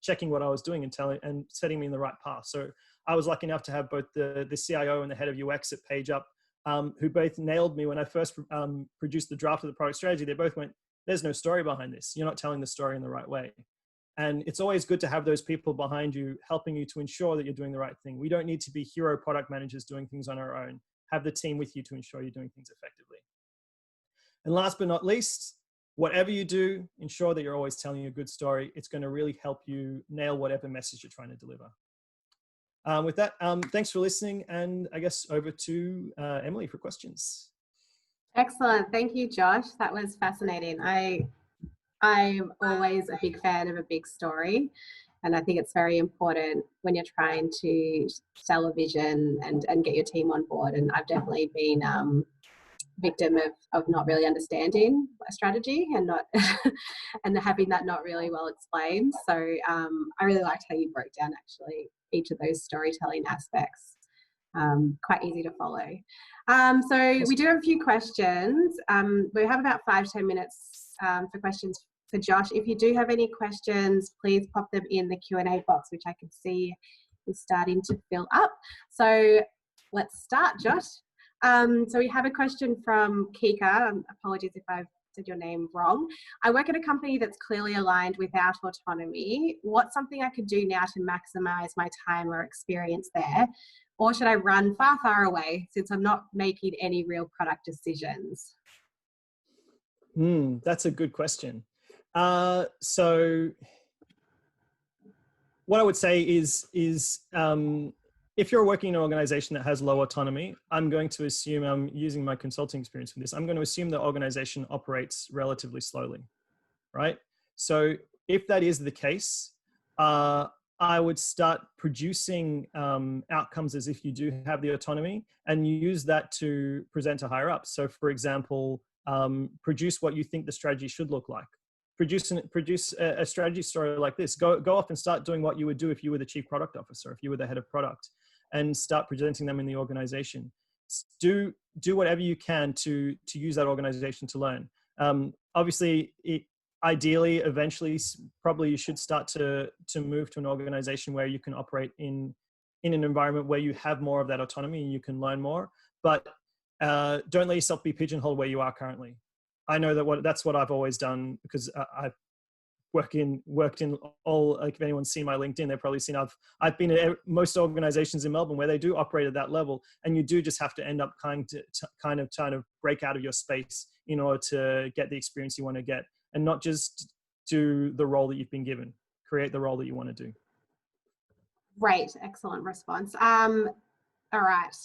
[SPEAKER 4] checking what I was doing and setting me in the right path. So I was lucky enough to have both the CIO and the head of UX at PageUp, who both nailed me when I first produced the draft of the product strategy. They both went, there's no story behind this. You're not telling the story in the right way. And it's always good to have those people behind you, helping you to ensure that you're doing the right thing. We don't need to be hero product managers doing things on our own. Have the team with you to ensure you're doing things effectively. And last but not least, whatever you do, ensure that you're always telling a good story. It's going to really help you nail whatever message you're trying to deliver. With that, thanks for listening, and I guess over to Emily for questions.
[SPEAKER 2] Excellent. Thank you, Josh. That was fascinating. I'm always a big fan of a big story, and I think it's very important when you're trying to sell a vision and get your team on board. And I've definitely been victim of not really understanding a strategy and not and having that not really well explained. So I really liked how you broke down actually each of those storytelling aspects. Quite easy to follow. So we do have a few questions. We have about 5-10 minutes for questions for Josh. If you do have any questions, please pop them in the Q&A box, which I can see is starting to fill up. So let's start, Josh. So we have a question from Kika. Apologies if I've said your name wrong. I work at a company that's clearly aligned without autonomy. What's something I could do now to maximize my time or experience there? Or should I run far, far away since I'm not making any real product decisions?
[SPEAKER 4] That's a good question. So what I would say is if you're working in an organization that has low autonomy, I'm going to assume, I'm using my consulting experience for this, I'm going to assume the organization operates relatively slowly, right? So if that is the case, I would start producing outcomes as if you do have the autonomy, and you use that to present to higher ups. So for example, produce what you think the strategy should look like. Produce a strategy story like this. Go off and start doing what you would do if you were the chief product officer, if you were the head of product, and start presenting them in the organization. Do whatever you can to use that organization to learn. Obviously, ideally, eventually, probably you should start to move to an organization where you can operate in an environment where you have more of that autonomy and you can learn more. But don't let yourself be pigeonholed where you are currently. I know that's what I've always done, because I've worked in all, like if anyone's seen my LinkedIn, they've probably seen I've been at most organizations in Melbourne where they do operate at that level, and you do just have to end up kind of trying to break out of your space in order to get the experience you want to get, and not just do the role that you've been given. Create the role that you want to do.
[SPEAKER 2] Great, excellent response. All right,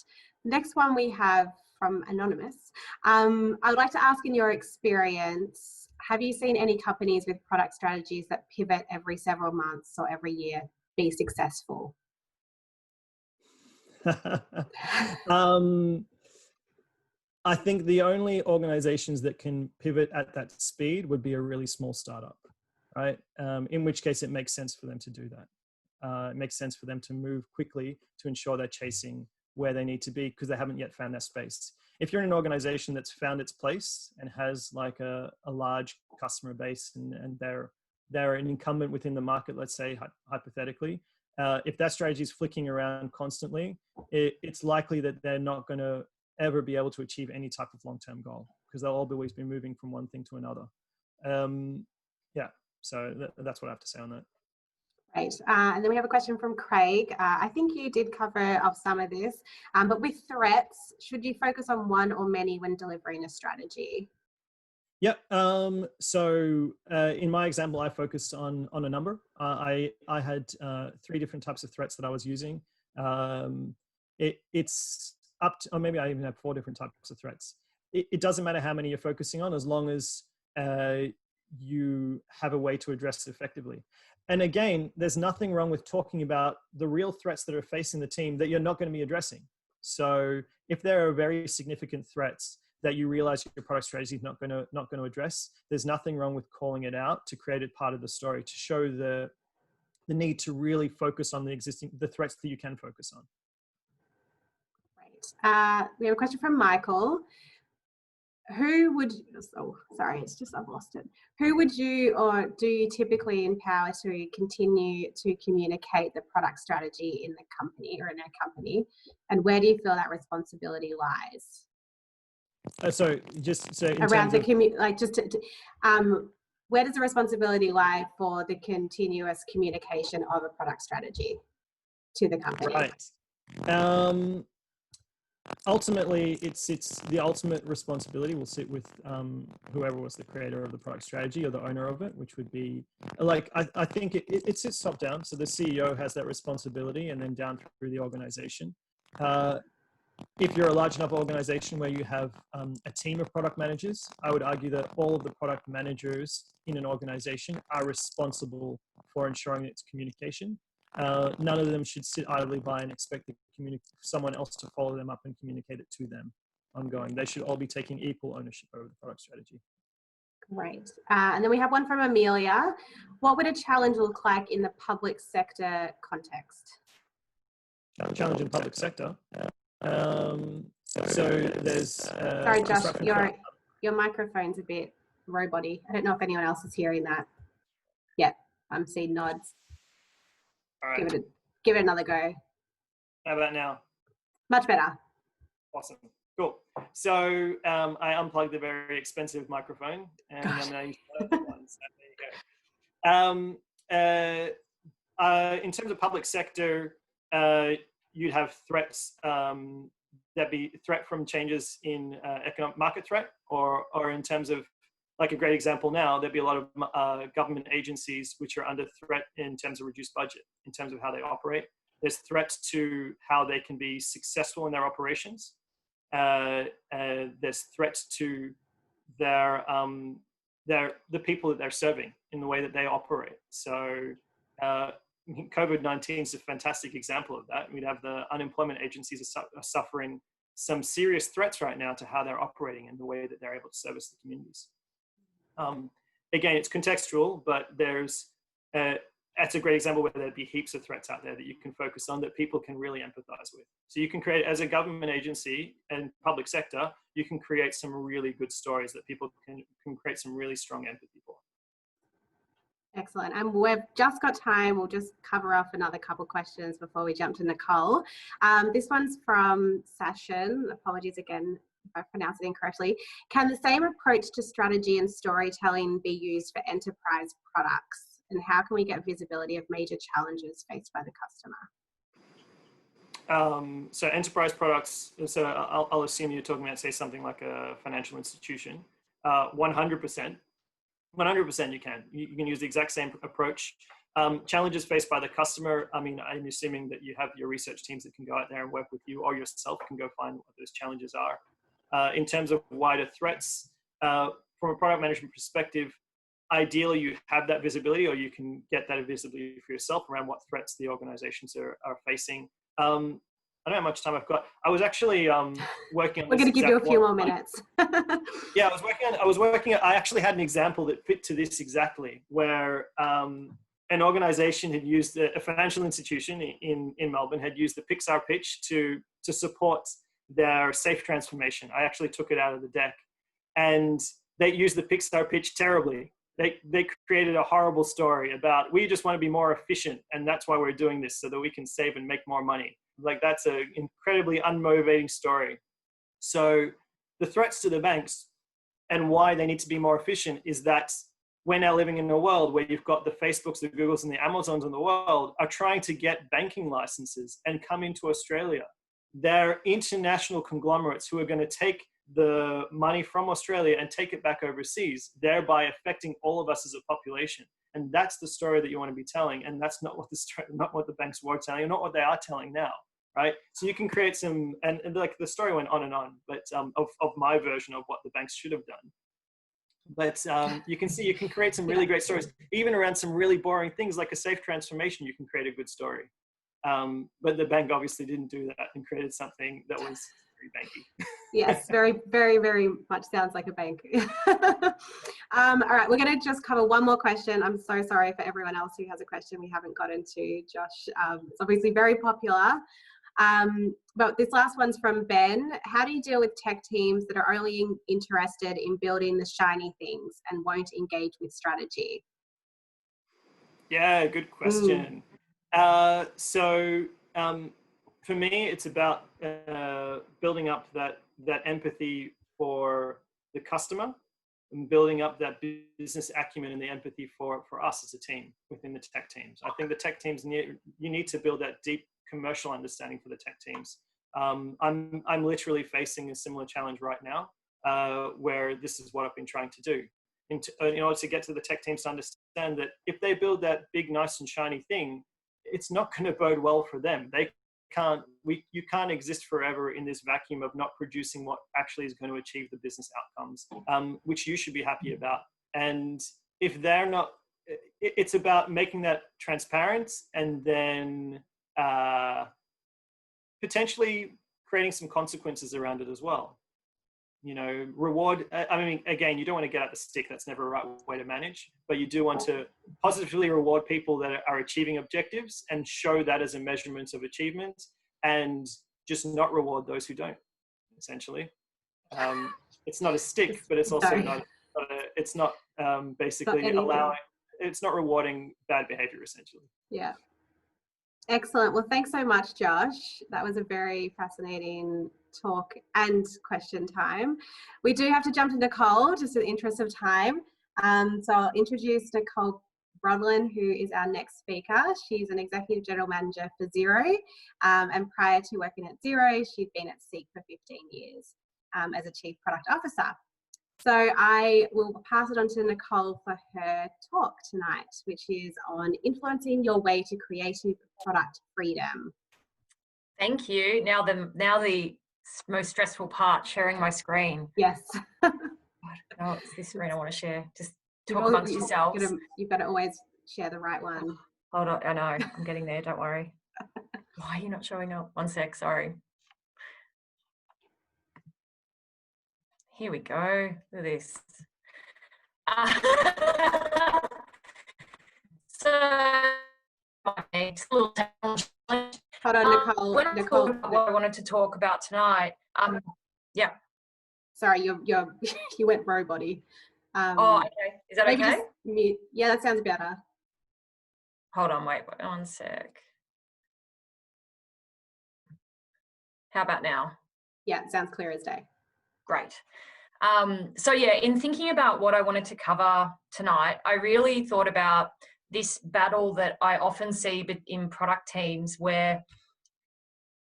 [SPEAKER 2] next one we have from Anonymous. I would like to ask, in your experience, have you seen any companies with product strategies that pivot every several months or every year be successful?
[SPEAKER 4] I think the only organizations that can pivot at that speed would be a really small startup, right? In which case it makes sense for them to do that. It makes sense for them to move quickly to ensure they're chasing where they need to be, because they haven't yet found their space. If you're in an organization that's found its place and has like a large customer base, and they're an incumbent within the market, let's say hypothetically, if that strategy is flicking around constantly, it's likely that they're not going to ever be able to achieve any type of long-term goal, because they'll always be moving from one thing to another. Yeah, so that's what I have to say on that.
[SPEAKER 2] Great. And then we have a question from Craig. I think you did cover off some of this, but with threats, should you focus on one or many when delivering a strategy?
[SPEAKER 4] Yep. So in my example, I focused on a number. I had 3 different types of threats that I was using. It's up to, or maybe I even have 4 different types of threats. It doesn't matter how many you're focusing on, as long as you have a way to address it effectively. And again, there's nothing wrong with talking about the real threats that are facing the team that you're not going to be addressing. So if there are very significant threats that you realize your product strategy is not going to address, there's nothing wrong with calling it out to create it part of the story, to show the need to really focus on the threats that you can focus on.
[SPEAKER 2] Great. We have a question from Michael. Who would, I've lost it. Who would you, or do you typically empower to continue to communicate the product strategy in the company or in a company? And where do you feel that responsibility lies?
[SPEAKER 4] So just so
[SPEAKER 2] around the where does the responsibility lie for the continuous communication of a product strategy to the company?
[SPEAKER 4] Right. Ultimately, it's the ultimate responsibility will sit with whoever was the creator of the product strategy or the owner of it, which would be like, I think it sits top down. So the CEO has that responsibility, and then down through the organization. If you're a large enough organization where you have a team of product managers, I would argue that all of the product managers in an organization are responsible for ensuring its communication. None of them should sit idly by and expect someone else to follow them up and communicate it to them ongoing. They should all be taking equal ownership over the product strategy.
[SPEAKER 2] Great. And then we have one from Amelia. What would a challenge look like in the public sector context?
[SPEAKER 4] Challenge in public sector? So there's...
[SPEAKER 2] Sorry, Josh, your microphone's a bit roboty. I don't know if anyone else is hearing that. Yeah, I'm seeing nods.
[SPEAKER 4] All right.
[SPEAKER 2] Give it another go.
[SPEAKER 4] How about now?
[SPEAKER 2] Much better.
[SPEAKER 4] Awesome. Cool. So I unplugged the very expensive microphone, and I'm now using the other one. So there you go. In terms of public sector, you'd have threats. There'd be threat from changes in economic market threat, or in terms of, like a great example now, there'd be a lot of government agencies which are under threat in terms of reduced budget, in terms of how they operate. There's threats to how they can be successful in their operations. There's threats to the people that they're serving in the way that they operate. So COVID-19 is a fantastic example of that. We'd have the unemployment agencies are suffering some serious threats right now to how they're operating and the way that they're able to service the communities. Again, it's contextual, but that's a great example where there'd be heaps of threats out there that you can focus on that people can really empathize with. So you can create, as a government agency and public sector, you can create some really good stories that people can create some really strong empathy for.
[SPEAKER 2] Excellent. And we've just got time. We'll just cover off another couple of questions before we jump to Nicole. This one's from Sashin. Apologies again if I pronounce it incorrectly. Can the same approach to strategy and storytelling be used for enterprise products? And how can we get visibility of major challenges faced by the customer?
[SPEAKER 4] So enterprise products, so I'll assume you're talking about, say, something like a financial institution. 100% you can. You can use the exact same approach. Challenges faced by the customer, I mean, I'm assuming that you have your research teams that can go out there and work with you, or yourself can go find what those challenges are. In terms of wider threats, from a product management perspective, ideally you have that visibility, or you can get that visibility for yourself around what threats the organizations are facing. I don't know how much time I've got. I was actually working on.
[SPEAKER 2] We're going to give you a few more minutes.
[SPEAKER 4] Yeah, I actually had an example that fit to this exactly, where an organization had used a financial institution in Melbourne had used the Pixar pitch to support their safe transformation. I actually took it out of the deck, and they used the Pixar pitch terribly. They created a horrible story about, we just want to be more efficient, and that's why we're doing this, so that we can save and make more money. Like, that's an incredibly unmotivating story. So the threats to the banks and why they need to be more efficient is that we're now living in a world where you've got the Facebooks, the Googles, and the Amazons in the world are trying to get banking licenses and come into Australia. They're international conglomerates who are going to take the money from Australia and take it back overseas, thereby affecting all of us as a population. And that's the story that you want to be telling. And that's not what the banks were telling, or not what they are telling now, right? So you can create some, and like the story went on and on, but of my version of what the banks should have done. But you can see, you can create some really great stories, even around some really boring things like a safe transformation. You can create a good story. But the bank obviously didn't do that and created something that was very banky.
[SPEAKER 2] Yes, very, very, very much sounds like a bank. All right, we're going to just cover one more question. I'm so sorry for everyone else who has a question we haven't gotten to, Josh. It's obviously very popular. But this last one's from Ben. How do you deal with tech teams that are only interested in building the shiny things and won't engage with strategy?
[SPEAKER 4] Yeah, good question. For me, it's about building up that empathy for the customer and building up that business acumen and the empathy for us as a team within the tech teams. I think the tech teams you need to build that deep commercial understanding for the tech teams. I'm literally facing a similar challenge right now, where this is what I've been trying to do. In order to get to the tech teams to understand that if they build that big, nice and shiny thing, it's not going to bode well for them. You can't exist forever in this vacuum of not producing what actually is going to achieve the business outcomes, which you should be happy about. And if they're not, it's about making that transparent, and then potentially creating some consequences around it as well. You know, reward, I mean, again, you don't want to get out the stick. That's never a right way to manage, but you do want to positively reward people that are achieving objectives and show that as a measurement of achievement, and just not reward those who don't, essentially. It's not a stick, but it's also it's not rewarding bad behavior, essentially.
[SPEAKER 2] Yeah. Excellent. Well, thanks so much, Josh. That was a very fascinating talk and question time. We do have to jump to Nicole, just in the interest of time. So I'll introduce Nicole Brolan, who is our next speaker. She's an Executive General Manager for Xero. And prior to working at Xero, she'd been at Seek for 15 years as a Chief Product Officer. So I will pass it on to Nicole for her talk tonight, which is on influencing your way to creative product freedom.
[SPEAKER 5] Thank you. Now the most stressful part, sharing my screen.
[SPEAKER 2] Yes.
[SPEAKER 5] No, it's this screen I want to share. Just talk amongst yourselves.
[SPEAKER 2] You've got to always share the right one.
[SPEAKER 5] Hold on. I know. I'm getting there. Don't worry. Why are you not showing up? One sec. Sorry. Here we go. Look at this. So, next little challenge.
[SPEAKER 2] Hold on, Nicole.
[SPEAKER 5] When I thought about what I wanted to talk about tonight, yeah.
[SPEAKER 2] Sorry, you went robot-y.
[SPEAKER 5] Oh, okay. Is that okay?
[SPEAKER 2] Mute. Yeah, that sounds better.
[SPEAKER 5] Hold on, wait 1 sec. How about now?
[SPEAKER 2] Yeah, it sounds clear as day.
[SPEAKER 5] Great. So yeah, in thinking about what I wanted to cover tonight, I really thought about this battle that I often see in product teams where,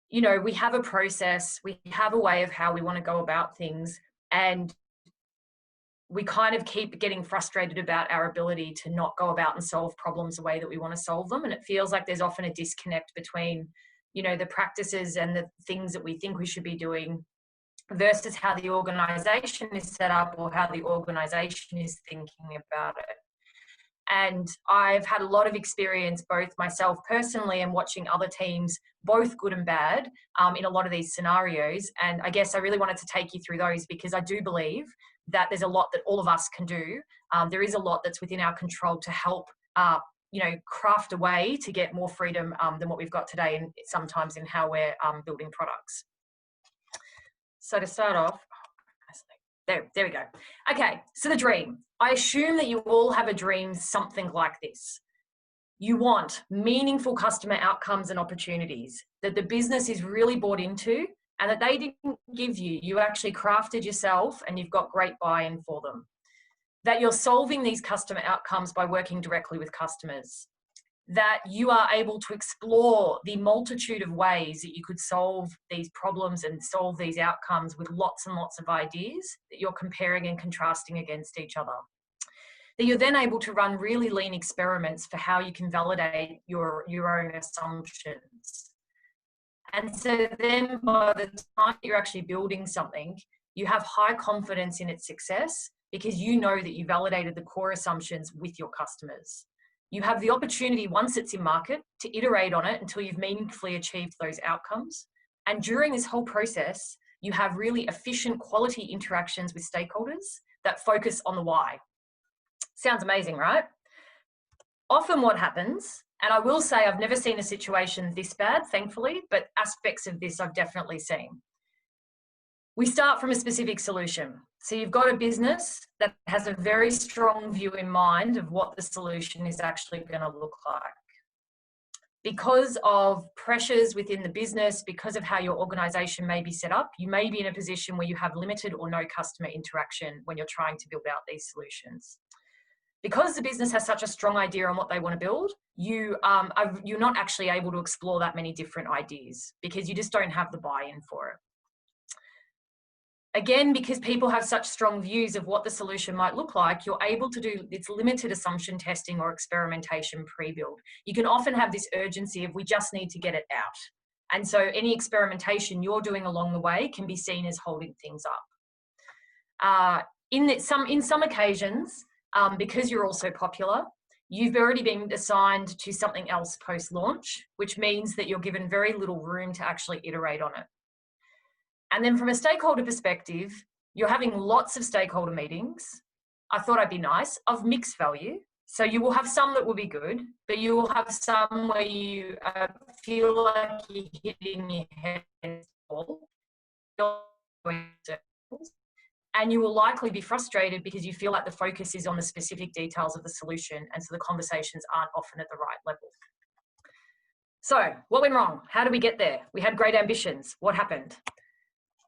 [SPEAKER 5] you know, we have a process, we have a way of how we want to go about things, and we kind of keep getting frustrated about our ability to not go about and solve problems the way that we want to solve them. And it feels like there's often a disconnect between, you know, the practices and the things that we think we should be doing versus how the organization is set up or how the organization is thinking about it. And I've had a lot of experience, both myself personally and watching other teams, both good and bad, in a lot of these scenarios. And I guess I really wanted to take you through those because I do believe that there's a lot that all of us can do. There is a lot that's within our control to help, you know, craft a way to get more freedom than what we've got today, and sometimes in how we're building products. So to start off, there we go. Okay, so the dream. I assume that you all have a dream something like this. You want meaningful customer outcomes and opportunities that the business is really bought into and that they didn't give you. You actually crafted yourself and you've got great buy-in for them. That you're solving these customer outcomes by working directly with customers. That you are able to explore the multitude of ways that you could solve these problems and solve these outcomes with lots and lots of ideas that you're comparing and contrasting against each other. That you're then able to run really lean experiments for how you can validate your own assumptions. And so then by the time you're actually building something, you have high confidence in its success because you know that you validated the core assumptions with your customers. You have the opportunity, once it's in market, to iterate on it until you've meaningfully achieved those outcomes. And during this whole process, you have really efficient quality interactions with stakeholders that focus on the why. Sounds amazing, right? Often what happens, and I will say I've never seen a situation this bad, thankfully, but aspects of this I've definitely seen. We start from a specific solution. So you've got a business that has a very strong view in mind of what the solution is actually going to look like. Because of pressures within the business, because of how your organization may be set up, you may be in a position where you have limited or no customer interaction when you're trying to build out these solutions. Because the business has such a strong idea on what they want to build, you're not actually able to explore that many different ideas because you just don't have the buy-in for it. Again, because people have such strong views of what the solution might look like, you're able to do its limited assumption testing or experimentation pre-build. You can often have this urgency of we just need to get it out. And so any experimentation you're doing along the way can be seen as holding things up. In some occasions, because you're also popular, you've already been assigned to something else post-launch, which means that you're given very little room to actually iterate on it. And then from a stakeholder perspective, you're having lots of stakeholder meetings. I thought I'd be nice, of mixed value. So you will have some that will be good, but you will have some where you feel like you're hitting your head against the wall. And you will likely be frustrated because you feel like the focus is on the specific details of the solution. And so the conversations aren't often at the right level. So what went wrong? How did we get there? We had great ambitions. What happened?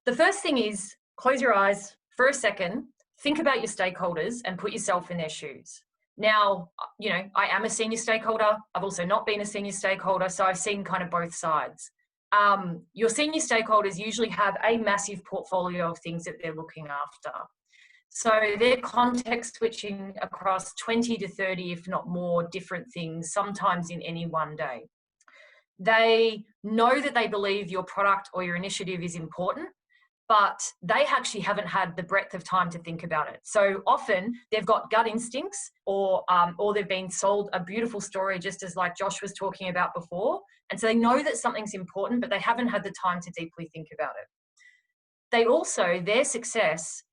[SPEAKER 5] The first thing is close your eyes for a second, think about your stakeholders and put yourself in their shoes. Now, you know, I am a senior stakeholder. I've also not been a senior stakeholder, so I've seen kind of both sides. Your senior stakeholders usually have a massive portfolio of things that they're looking after. So they're context switching across 20 to 30, if not more, different things, sometimes in any one day. They know that they believe your product or your initiative is important, but they actually haven't had the breadth of time to think about it. So often they've got gut instincts, or they've been sold a beautiful story, just as like Josh was talking about before. And so they know that something's important, but they haven't had the time to deeply think about it. They also, their success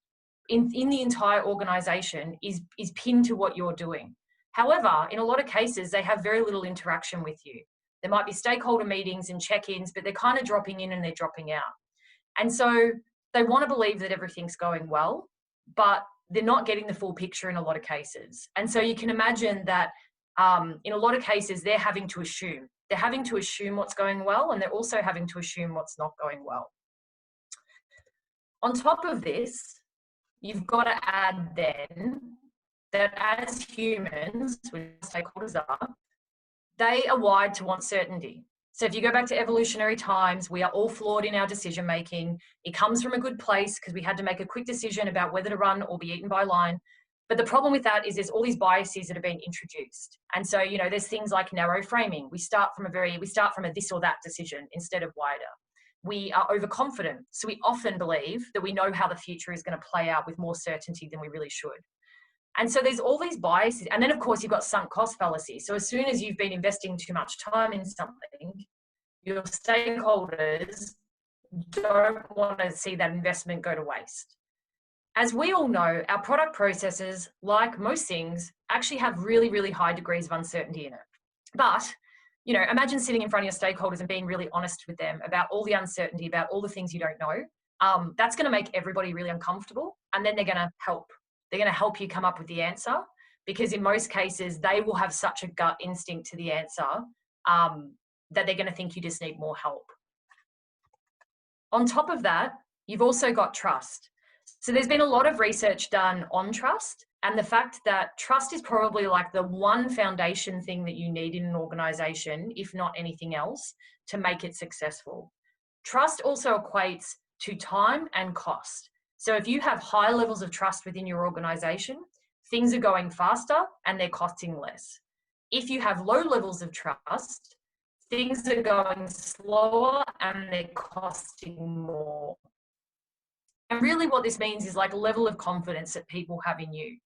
[SPEAKER 5] in the entire organization is pinned to what you're doing. However, in a lot of cases, they have very little interaction with you. There might be stakeholder meetings and check-ins, but they're kind of dropping in and they're dropping out. And so they want to believe that everything's going well, but they're not getting the full picture in a lot of cases. And so you can imagine that in a lot of cases, they're having to assume. They're having to assume what's going well, and they're also having to assume what's not going well. On top of this, you've got to add then that as humans, which stakeholders are, they are wired to want certainty. So if you go back to evolutionary times, we are all flawed in our decision making. It comes from a good place because we had to make a quick decision about whether to run or be eaten by a lion. But the problem with that is there's all these biases that have been introduced. And so, you know, there's things like narrow framing. We start from a this or that decision instead of wider. We are overconfident. So we often believe that we know how the future is going to play out with more certainty than we really should. And so there's all these biases. And then, of course, you've got sunk cost fallacy. So as soon as you've been investing too much time in something, your stakeholders don't want to see that investment go to waste. As we all know, our product processes, like most things, actually have really, really high degrees of uncertainty in it. But, you know, imagine sitting in front of your stakeholders and being really honest with them about all the uncertainty, about all the things you don't know. That's going to make everybody really uncomfortable. And then they're going to help. They're going to help you come up with the answer, because in most cases, they will have such a gut instinct to the answer that they're going to think you just need more help. On top of that, you've also got trust. So there's been a lot of research done on trust, and the fact that trust is probably like the one foundation thing that you need in an organization, if not anything else, to make it successful. Trust also equates to time and cost. So if you have high levels of trust within your organization, things are going faster and they're costing less. If you have low levels of trust, things are going slower and they're costing more. And really what this means is like a level of confidence that people have in you.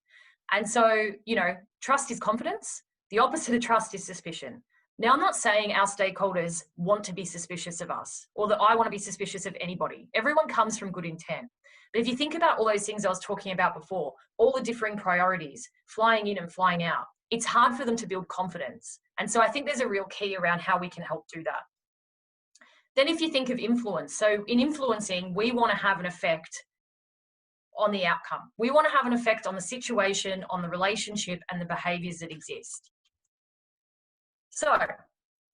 [SPEAKER 5] And so, you know, trust is confidence. The opposite of trust is suspicion. Now, I'm not saying our stakeholders want to be suspicious of us, or that I want to be suspicious of anybody. Everyone comes from good intent. But if you think about all those things I was talking about before, all the differing priorities, flying in and flying out, it's hard for them to build confidence. And so I think there's a real key around how we can help do that. Then if you think of influence, so in influencing, we want to have an effect on the outcome. We want to have an effect on the situation, on the relationship, and the behaviors that exist. So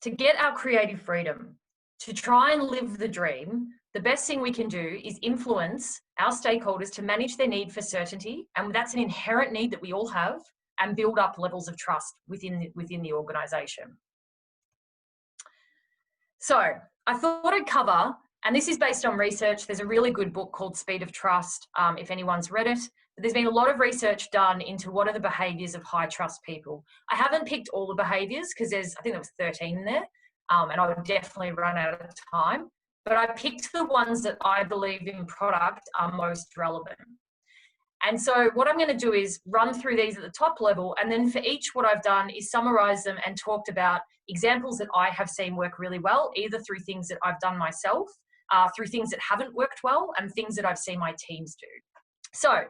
[SPEAKER 5] to get our creative freedom, to try and live the dream, the best thing we can do is influence our stakeholders to manage their need for certainty. And that's an inherent need that we all have, and build up levels of trust within the organization. So I thought I'd cover, and this is based on research. There's a really good book called Speed of Trust, if anyone's read it. But there's been a lot of research done into what are the behaviors of high trust people. I haven't picked all the behaviors because I think there was 13 in there, and I would definitely run out of time. But I picked the ones that I believe in product are most relevant. And so what I'm going to do is run through these at the top level, and then for each, what I've done is summarize them and talked about examples that I have seen work really well, either through things that I've done myself, through things that haven't worked well, and things that I've seen my teams do. So,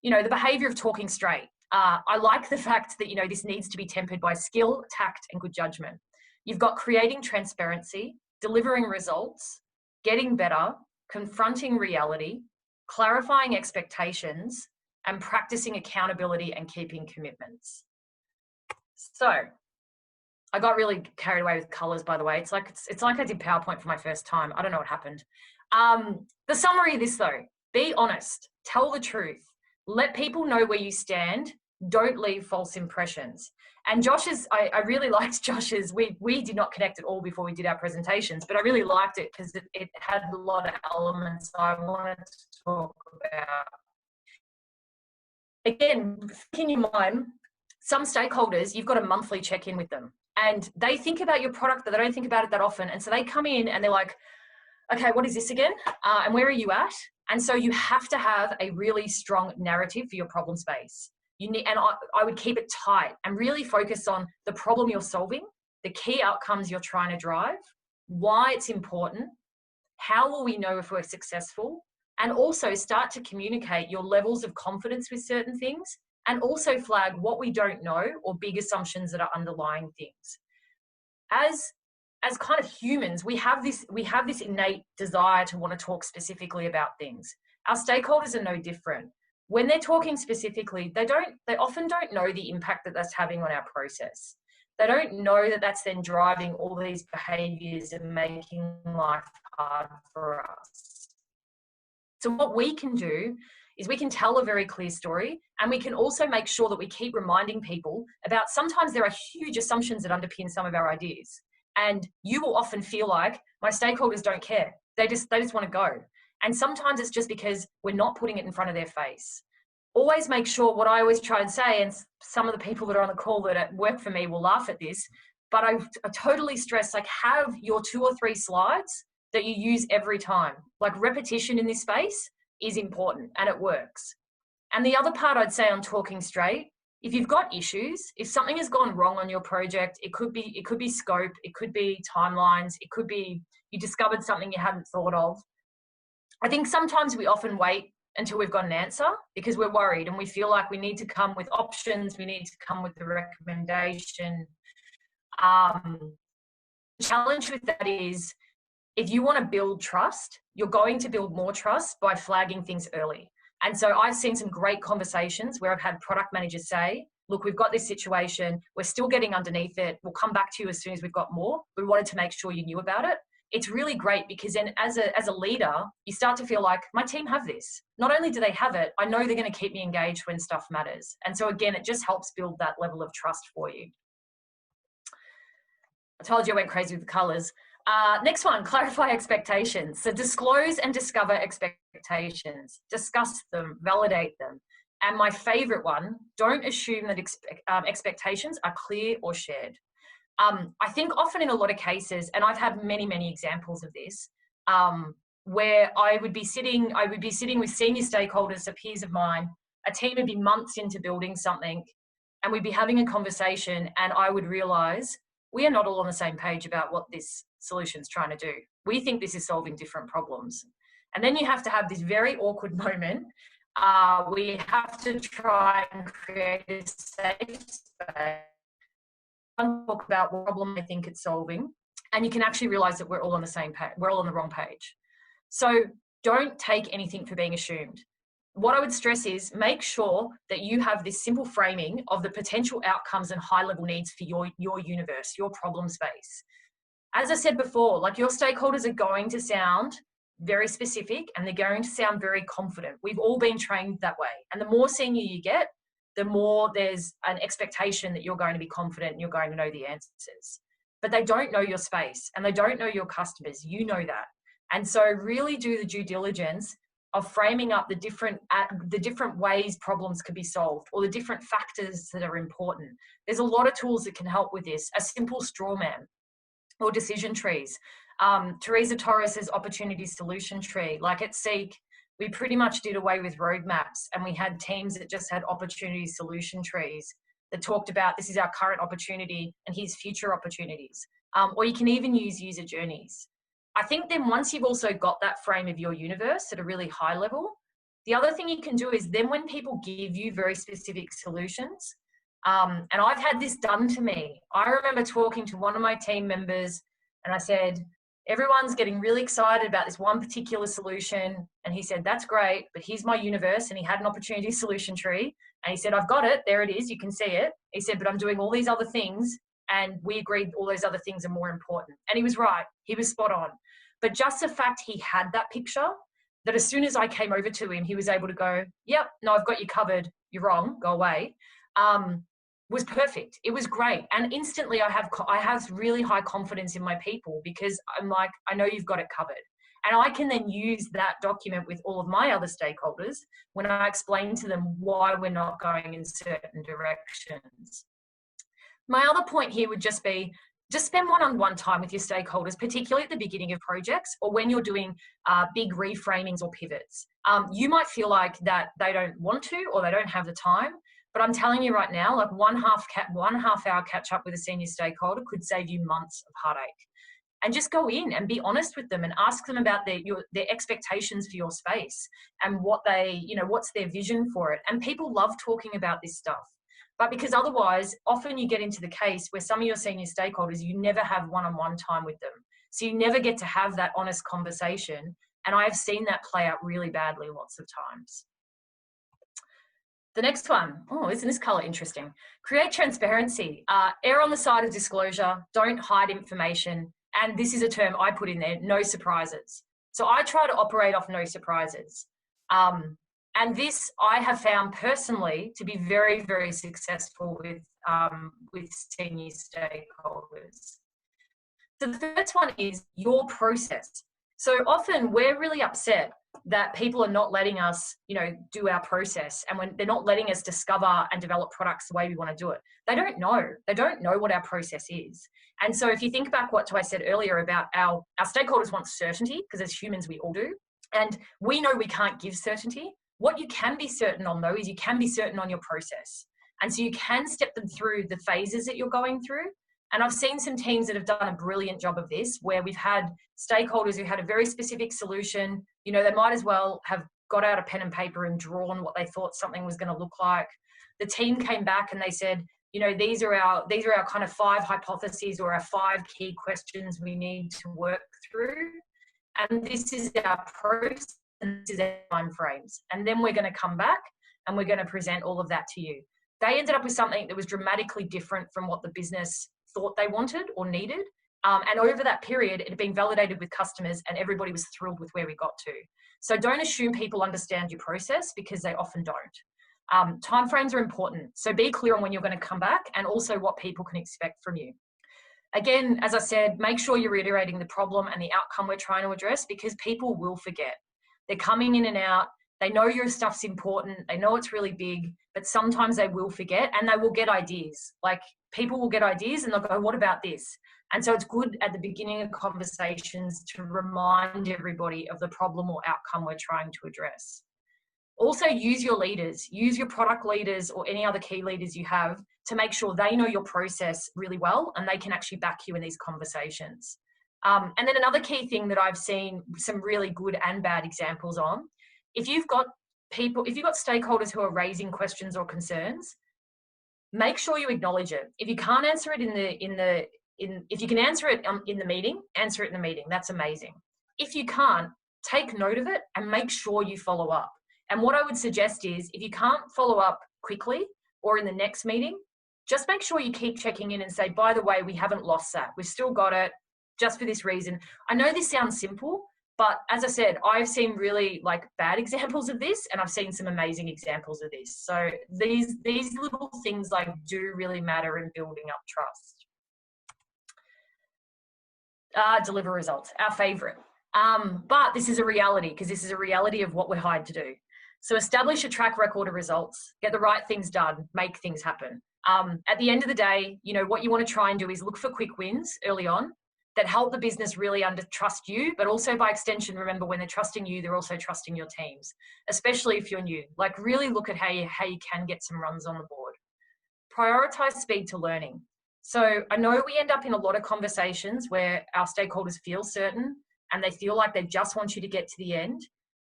[SPEAKER 5] you know, the behavior of talking straight. I like the fact that, you know, this needs to be tempered by skill, tact, and good judgment. You've got creating transparency, delivering results, getting better, confronting reality, clarifying expectations, and practicing accountability and keeping commitments. So I got really carried away with colors, by the way. It's like I did PowerPoint for my first time. I don't know what happened. The summary of this though, be honest, tell the truth, let people know where you stand, don't leave false impressions. And Josh's, I really liked Josh's, we did not connect at all before we did our presentations, but I really liked it because it had a lot of elements I wanted to talk about. again, in your mind, some stakeholders, you've got a monthly check-in with them, and they think about your product, but they don't think about it that often. And so they come in and they're like, okay, what is this again? And where are you at? And so you have to have a really strong narrative for your problem space. You need, and I would keep it tight and really focus on the problem you're solving, the key outcomes you're trying to drive, why it's important, how will we know if we're successful, and also start to communicate your levels of confidence with certain things, and also flag what we don't know or big assumptions that are underlying things. As kind of humans, we have this innate desire to want to talk specifically about things. Our stakeholders are no different. When they're talking specifically, they often don't know the impact that that's having on our process. They don't know that that's then driving all these behaviours and making life hard for us. So what we can do is we can tell a very clear story, and we can also make sure that we keep reminding people about, sometimes there are huge assumptions that underpin some of our ideas. And you will often feel like, my stakeholders don't care. They just want to go. And sometimes it's just because we're not putting it in front of their face. Always make sure, what I always try and say, and some of the people that are on the call that work for me will laugh at this, but I totally stress, like, have your 2 or 3 slides that you use every time. Like, repetition in this space is important, and it works. And the other part I'd say on talking straight, if you've got issues, if something has gone wrong on your project, it could be scope, it could be timelines, it could be you discovered something you hadn't thought of. I think sometimes we often wait until we've got an answer because we're worried and we feel like we need to come with options, we need to come with the recommendation. The challenge with that is, if you want to build trust, you're going to build more trust by flagging things early. And so I've seen some great conversations where I've had product managers say, look, we've got this situation, we're still getting underneath it, we'll come back to you as soon as we've got more. We wanted to make sure you knew about it. It's really great because then as a leader, you start to feel like, my team have this. Not only do they have it, I know they're going to keep me engaged when stuff matters. And so again, it just helps build that level of trust for you. I told you I went crazy with the colors. Next one, clarify expectations. So disclose and discover expectations. Discuss them, validate them. And my favorite one, don't assume that expectations are clear or shared. I think often in a lot of cases, and I've had many, many examples of this, where I would be sitting with senior stakeholders, so peers of mine, a team would be months into building something, and we'd be having a conversation, and I would realize we are not all on the same page about what this solution's trying to do. We think this is solving different problems. And then you have to have this very awkward moment. We have to try and create a safe space and talk about what problem I think it's solving. And you can actually realize that we're all on the same page. We're all on the wrong page. So don't take anything for being assumed. What I would stress is make sure that you have this simple framing of the potential outcomes and high-level needs for your universe, your problem space. As I said before, like, your stakeholders are going to sound very specific and they're going to sound very confident. We've all been trained that way. And the more senior you get, the more there's an expectation that you're going to be confident and you're going to know the answers. But they don't know your space and they don't know your customers. You know that. And so really do the due diligence of framing up the different ways problems could be solved, or the different factors that are important. There's a lot of tools that can help with this. A simple straw man or decision trees. Teresa Torres's opportunity solution tree. Like at Seek, we pretty much did away with roadmaps, and we had teams that just had opportunity solution trees that talked about, this is our current opportunity and here's future opportunities. Or you can even use user journeys. I think then once you've also got that frame of your universe at a really high level, the other thing you can do is then when people give you very specific solutions, and I've had this done to me. I remember talking to one of my team members and I said, everyone's getting really excited about this one particular solution. And he said, that's great, but here's my universe. And he had an opportunity solution tree. And he said, I've got it. There it is. You can see it. He said, but I'm doing all these other things. And we agreed all those other things are more important. And he was right. He was spot on. But just the fact he had that picture, that as soon as I came over to him, he was able to go, yep, no, I've got you covered. You're wrong. Go away. Was perfect. It was great. And instantly I have really high confidence in my people because I'm like, I know you've got it covered. And I can then use that document with all of my other stakeholders when I explain to them why we're not going in certain directions. My other point here would just be, just spend one-on-one time with your stakeholders, particularly at the beginning of projects or when you're doing big reframings or pivots. You might feel like that they don't want to or they don't have the time, but I'm telling you right now, like one half hour catch up with a senior stakeholder could save you months of heartache. And just go in and be honest with them and ask them about their expectations for your space and what what's their vision for it. And people love talking about this stuff. But because otherwise, often you get into the case where some of your senior stakeholders, you never have one-on-one time with them. So you never get to have that honest conversation. And I have seen that play out really badly lots of times. The next one, oh, isn't this color interesting? Create transparency. Err on the side of disclosure. Don't hide information. And this is a term I put in there, no surprises. So I try to operate off no surprises. And this I have found personally to be very, very successful with senior stakeholders. So the first one is your process. So often we're really upset that people are not letting us, do our process, and when they're not letting us discover and develop products the way we want to do it. They don't know. They don't know what our process is. And so if you think back what I said earlier about our stakeholders want certainty, because as humans we all do, and we know we can't give certainty. What you can be certain on though is you can be certain on your process. And so you can step them through the phases that you're going through. And I've seen some teams that have done a brilliant job of this, where we've had stakeholders who had a very specific solution. They might as well have got out a pen and paper and drawn what they thought something was going to look like. The team came back and they said, these are our kind of 5 hypotheses or our 5 key questions we need to work through. And this is our process and this is our time frames. And then we're going to come back and we're going to present all of that to you. They ended up with something that was dramatically different from what the business thought they wanted or needed. And over that period, it had been validated with customers and everybody was thrilled with where we got to. So don't assume people understand your process, because they often don't. Timeframes are important. So be clear on when you're going to come back and also what people can expect from you. Again, as I said, make sure you're reiterating the problem and the outcome we're trying to address, because people will forget. They're coming in and out. They know your stuff's important. They know it's really big, but sometimes they will forget and they will get ideas. Like people will get ideas and they'll go, what about this? And so it's good at the beginning of conversations to remind everybody of the problem or outcome we're trying to address. Also use your leaders, use your product leaders or any other key leaders you have to make sure they know your process really well and they can actually back you in these conversations. And then another key thing that I've seen some really good and bad examples on, if you've got stakeholders who are raising questions or concerns, make sure you acknowledge it. If you can't answer it if you can answer it in the meeting, answer it in the meeting. That's amazing. If you can't, take note of it and make sure you follow up. And what I would suggest is, if you can't follow up quickly or in the next meeting, just make sure you keep checking in and say, by the way, we haven't lost that. We've still got it just for this reason. I know this sounds simple, but as I said, I've seen really bad examples of this and I've seen some amazing examples of this. So these little things do really matter in building up trust. Deliver results, our favorite. But this is a reality, because this is a reality of what we're hired to do. So establish a track record of results, get the right things done, make things happen. At the end of the day, what you want to try and do is look for quick wins early on that help the business really trust you, but also by extension, remember, when they're trusting you, they're also trusting your teams, especially if you're new. Really look at how you can get some runs on the board. Prioritize speed to learning. So I know we end up in a lot of conversations where our stakeholders feel certain and they feel like they just want you to get to the end.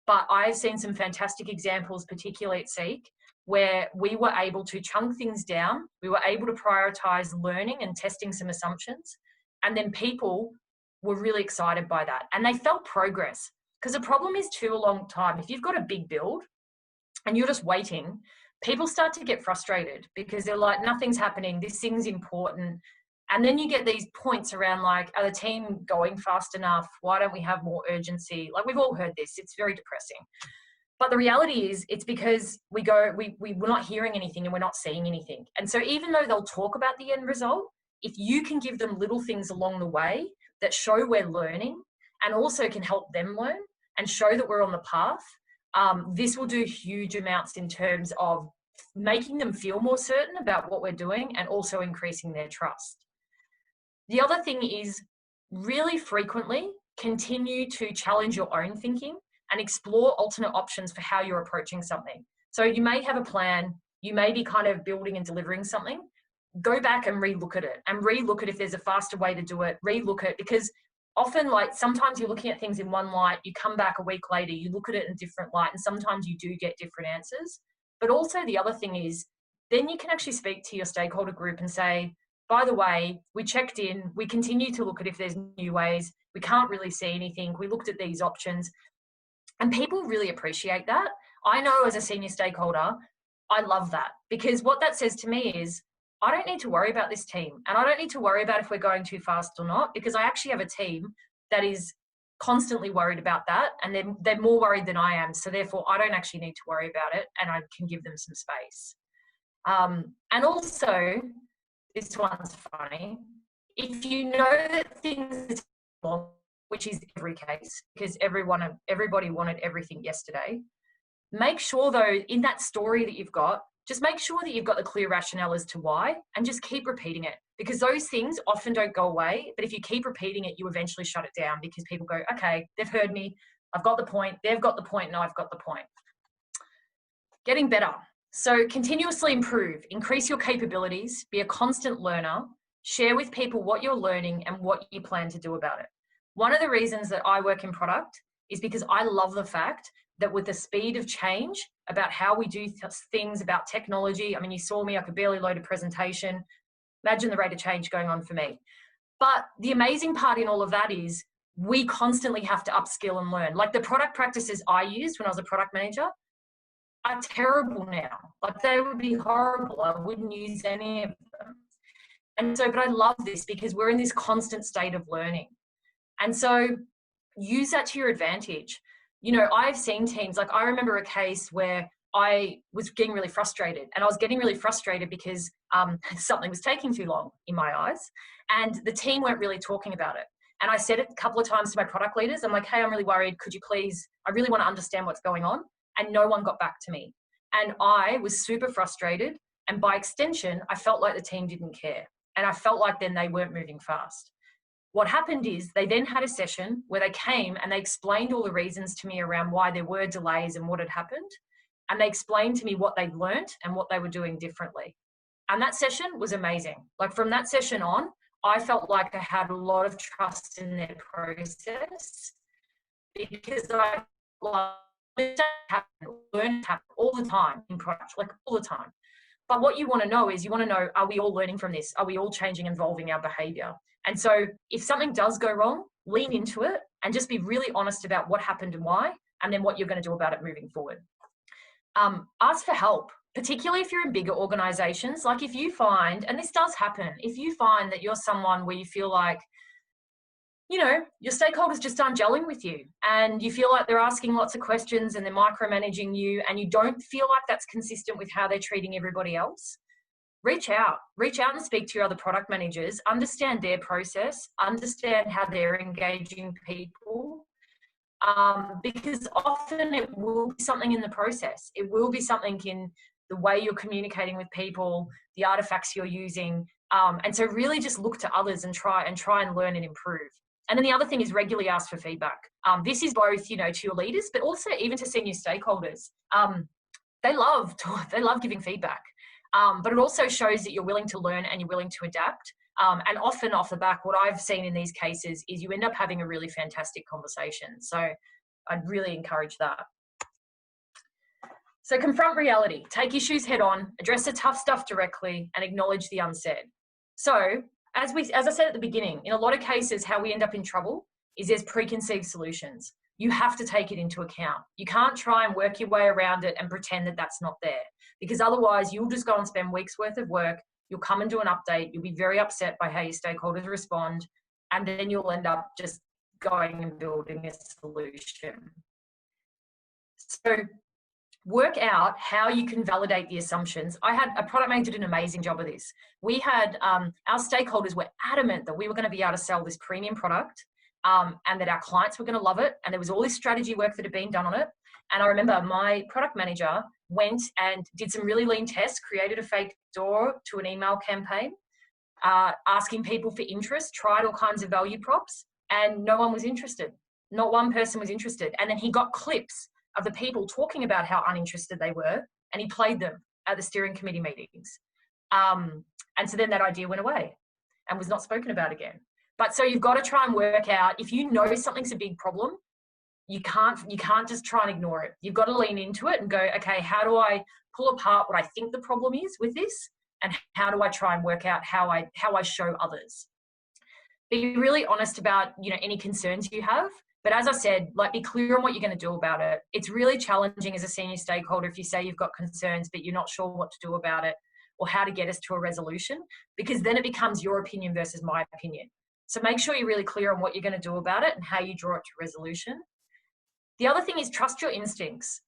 [SPEAKER 5] But I've seen some fantastic examples, particularly at Seek, where we were able to chunk things down. We were able to prioritize learning and testing some assumptions. And then people were really excited by that. And they felt progress. Because the problem is, too, a long time, if you've got a big build and you're just waiting, people start to get frustrated because they're like, nothing's happening, this thing's important. And then you get these points around are the team going fast enough? Why don't we have more urgency? We've all heard this, it's very depressing. But the reality is, it's because we're not hearing anything and we're not seeing anything. And so even though they'll talk about the end result, if you can give them little things along the way that show we're learning and also can help them learn and show that we're on the path, this will do huge amounts in terms of making them feel more certain about what we're doing and also increasing their trust. The other thing is really frequently continue to challenge your own thinking and explore alternate options for how you're approaching something. So you may have a plan, you may be kind of building and delivering something. Go back and relook at it, and relook at if there's a faster way to do it, relook at, because often, like, sometimes you're looking at things in one light, you come back a week later, you look at it in a different light, and sometimes you do get different answers. But also the other thing is, then you can actually speak to your stakeholder group and say, by the way, we checked in, we continue to look at if there's new ways, we can't really see anything, we looked at these options. And people really appreciate that. I know as a senior stakeholder, I love that, because what that says to me is, I don't need to worry about this team, and I don't need to worry about if we're going too fast or not, because I actually have a team that is constantly worried about that, and they're more worried than I am. So therefore, I don't actually need to worry about it, and I can give them some space. And also, this one's funny. If you know that things are long, which is every case, because everybody wanted everything yesterday, make sure though, in that story that you've got, just make sure that you've got the clear rationale as to why, and just keep repeating it, because those things often don't go away. But if you keep repeating it, you eventually shut it down, because people go, okay, they've heard me, I've got the point, they've got the point, and I've got the point. Getting better. So continuously improve, increase your capabilities, be a constant learner, share with people what you're learning and what you plan to do about it. One of the reasons that I work in product is because I love the fact that with the speed of change about how we do things, about technology, I mean, you saw me, I could barely load a presentation. Imagine the rate of change going on for me. But the amazing part in all of that is we constantly have to upskill and learn. Like, the product practices I used when I was a product manager are terrible now. Like, they would be horrible. I wouldn't use any of them. And so, but I love this because we're in this constant state of learning. And so use that to your advantage. You know, I've seen teams, like I remember a case where I was getting really frustrated, and I was getting really frustrated because something was taking too long in my eyes, and the team weren't really talking about it. And I said it a couple of times to my product leaders. I'm like, hey, I'm really worried. Could you please, I really want to understand what's going on. And no one got back to me. And I was super frustrated. And by extension, I felt like the team didn't care. And I felt like then they weren't moving fast. What happened is they then had a session where they came and they explained all the reasons to me around why there were delays and what had happened. And they explained to me what they'd learnt and what they were doing differently. And that session was amazing. Like, from that session on, I felt like I had a lot of trust in their process, because I learn all the time in product, like all the time. But what you want to know is, you want to know, are we all learning from this? Are we all changing and evolving our behavior? And so if something does go wrong, lean into it and just be really honest about what happened and why, and then what you're going to do about it moving forward. Ask for help, particularly if you're in bigger organizations. Like, if you find, and this does happen, if you find that you're someone where you feel like, you know, your stakeholders just aren't gelling with you, and you feel like they're asking lots of questions and they're micromanaging you, and you don't feel like that's consistent with how they're treating everybody else, reach out and speak to your other product managers, understand their process, understand how they're engaging people, because often it will be something in the process. It will be something in the way you're communicating with people, the artifacts you're using. And so really just look to others and try and learn and improve. And then the other thing is regularly ask for feedback. This is both, you know, to your leaders, but also even to senior stakeholders. They love giving feedback. But it also shows that you're willing to learn and you're willing to adapt. And often off the back, what I've seen in these cases is you end up having a really fantastic conversation. So I'd really encourage that. So confront reality, take issues head on, address the tough stuff directly, and acknowledge the unsaid. So as I said at the beginning, in a lot of cases, how we end up in trouble is there's preconceived solutions. You have to take it into account. You can't try and work your way around it and pretend that that's not there, because otherwise you'll just go and spend weeks worth of work. You'll come and do an update. You'll be very upset by how your stakeholders respond. And then you'll end up just going and building a solution. So work out how you can validate the assumptions. I had a product manager did an amazing job of this. We had, our stakeholders were adamant that we were going to be able to sell this premium product and that our clients were going to love it. And there was all this strategy work that had been done on it. And I remember my product manager went and did some really lean tests, created a fake door to an email campaign, asking people for interest, tried all kinds of value props, and no one was interested. Not one person was interested. And then he got clips of the people talking about how uninterested they were, and he played them at the steering committee meetings. And so then that idea went away and was not spoken about again. But so you've got to try and work out, if you know something's a big problem, you can't just try and ignore it. You've got to lean into it and go, okay, how do I pull apart what I think the problem is with this, and how do I try and work out how I show others? Be really honest about, you know, any concerns you have. But as I said, like, be clear on what you're going to do about it. It's really challenging as a senior stakeholder if you say you've got concerns, but you're not sure what to do about it or how to get us to a resolution, because then it becomes your opinion versus my opinion. So make sure you're really clear on what you're going to do about it and how you draw it to resolution. The other thing is trust your instincts.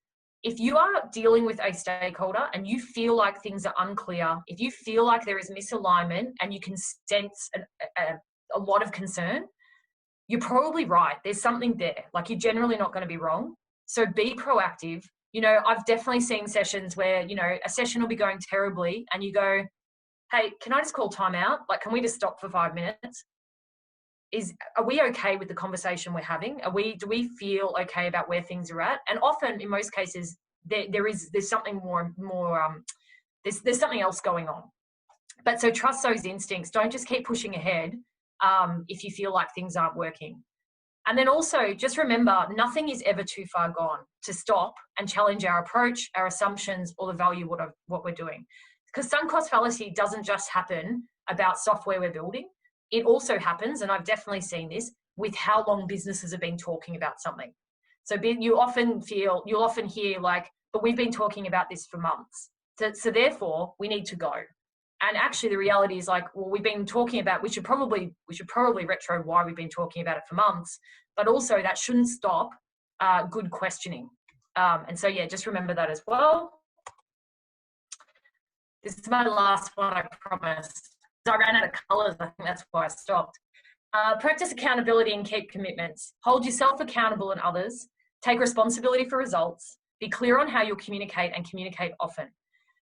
[SPEAKER 5] If you are dealing with a stakeholder and you feel like things are unclear, if you feel like there is misalignment and you can sense a lot of concern, you're probably right. There's something there. Like, you're generally not going to be wrong. So be proactive. You know, I've definitely seen sessions where, you know, a session will be going terribly and you go, hey, can I just call time out? Like, can we just stop for 5 minutes? Are we okay with the conversation we're having? Do we feel okay about where things are at? And often, in most cases, there's something there's something else going on. But so trust those instincts. Don't just keep pushing ahead if you feel like things aren't working. And then also just remember, nothing is ever too far gone to stop and challenge our approach, our assumptions, or the value of what we're doing. Because sunk cost fallacy doesn't just happen about software we're building. It also happens, and I've definitely seen this, with how long businesses have been talking about something. So you'll often hear like, but we've been talking about this for months. So therefore we need to go. And actually the reality is, like, well, we've been talking about, we should probably retro why we've been talking about it for months, but also that shouldn't stop good questioning. And so, yeah, just remember that as well. This is my last one, I promise. I ran out of colours. I think that's why I stopped. Practice accountability and keep commitments. Hold yourself accountable and others. Take responsibility for results. Be clear on how you'll communicate, and communicate often.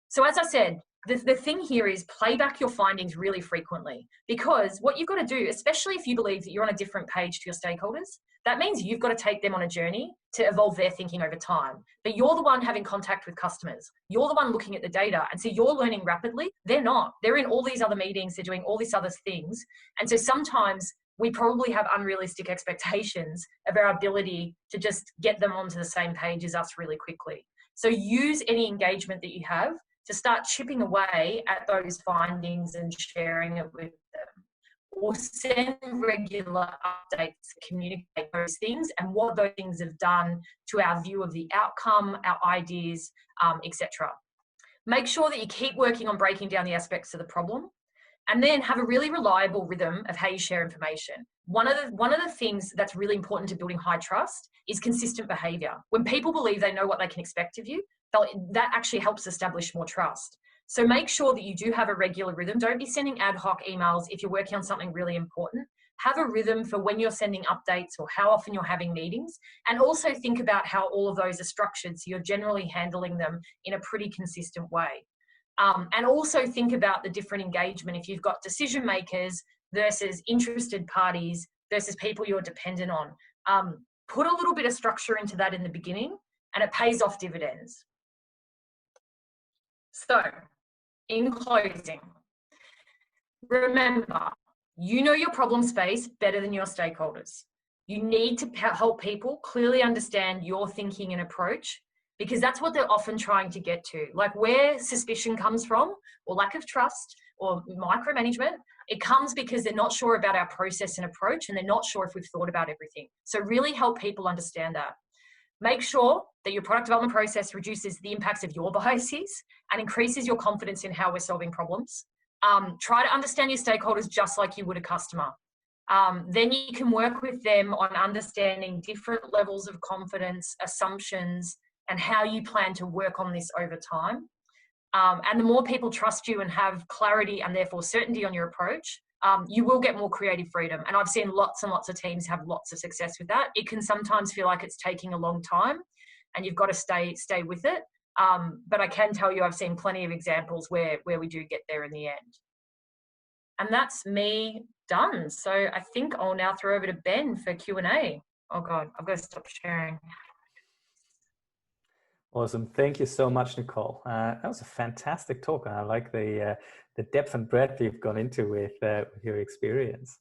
[SPEAKER 5] So as I said, the thing here is play back your findings really frequently, because what you've got to do, especially if you believe that you're on a different page to your stakeholders, that means you've got to take them on a journey to evolve their thinking over time. But you're the one having contact with customers. You're the one looking at the data. And so you're learning rapidly. They're not. They're in all these other meetings. They're doing all these other things. And so sometimes we probably have unrealistic expectations of our ability to just get them onto the same page as us really quickly. So use any engagement that you have to start chipping away at those findings and sharing it with them. Or send regular updates to communicate those things and what those things have done to our view of the outcome, our ideas, etc. Make sure that you keep working on breaking down the aspects of the problem, and then have a really reliable rhythm of how you share information. One of the things that's really important to building high trust is consistent behaviour. When people believe they know what they can expect of you, that actually helps establish more trust. So make sure that you do have a regular rhythm. Don't be sending ad hoc emails if you're working on something really important. Have a rhythm for when you're sending updates or how often you're having meetings. And also think about how all of those are structured, so you're generally handling them in a pretty consistent way. And also think about the different engagement. If you've got decision makers versus interested parties versus people you're dependent on, put a little bit of structure into that in the beginning, and it pays off dividends. So, in closing, remember, you know your problem space better than your stakeholders. You need to help people clearly understand your thinking and approach, because that's what they're often trying to get to. Like, where suspicion comes from, or lack of trust, or micromanagement, it comes because they're not sure about our process and approach, and they're not sure if we've thought about everything. So really help people understand that. Make sure that your product development process reduces the impacts of your biases and increases your confidence in how we're solving problems. Try to understand your stakeholders just like you would a customer. Then you can work with them on understanding different levels of confidence, assumptions, and how you plan to work on this over time. And the more people trust you and have clarity and therefore certainty on your approach, you will get more creative freedom. And I've seen lots and lots of teams have lots of success with that. It can sometimes feel like it's taking a long time and you've got to stay with it. But I can tell you, I've seen plenty of examples where we do get there in the end. And that's me done. So I think I'll now throw over to Ben for Q&A. Oh God, I've got to stop sharing.
[SPEAKER 3] Awesome. Thank you so much, Nicole. That was a fantastic talk. I like the depth and breadth you've gone into with your experience.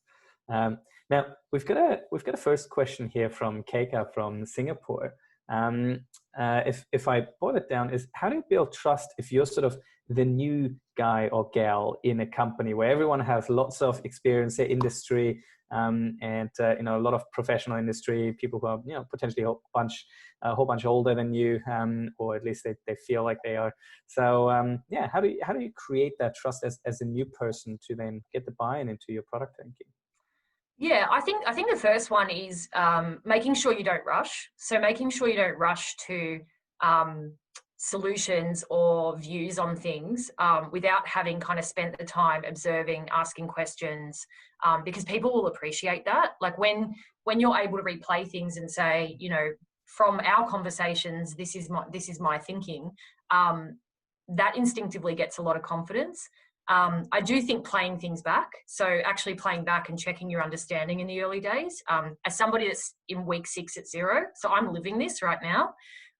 [SPEAKER 3] Now we've got a first question here from Keika from Singapore. If I boil it down, is how do you build trust if you're sort of the new guy or gal in a company where everyone has lots of experience in industry, and you know, a lot of professional industry, people who are, you know, potentially a whole bunch older than you, or at least they feel like they are. So yeah, how do you create that trust as a new person to then get the buy-in into your product thinking?
[SPEAKER 5] Yeah, I think the first one is making sure you don't rush. So making sure you don't rush to solutions or views on things without having kind of spent the time observing, asking questions, because people will appreciate that. Like when you're able to replay things and say, you know, from our conversations, this is my thinking, that instinctively gets a lot of confidence. I do think playing things back, so actually playing back and checking your understanding in the early days, as somebody that's in week 6 at Xero, so I'm living this right now.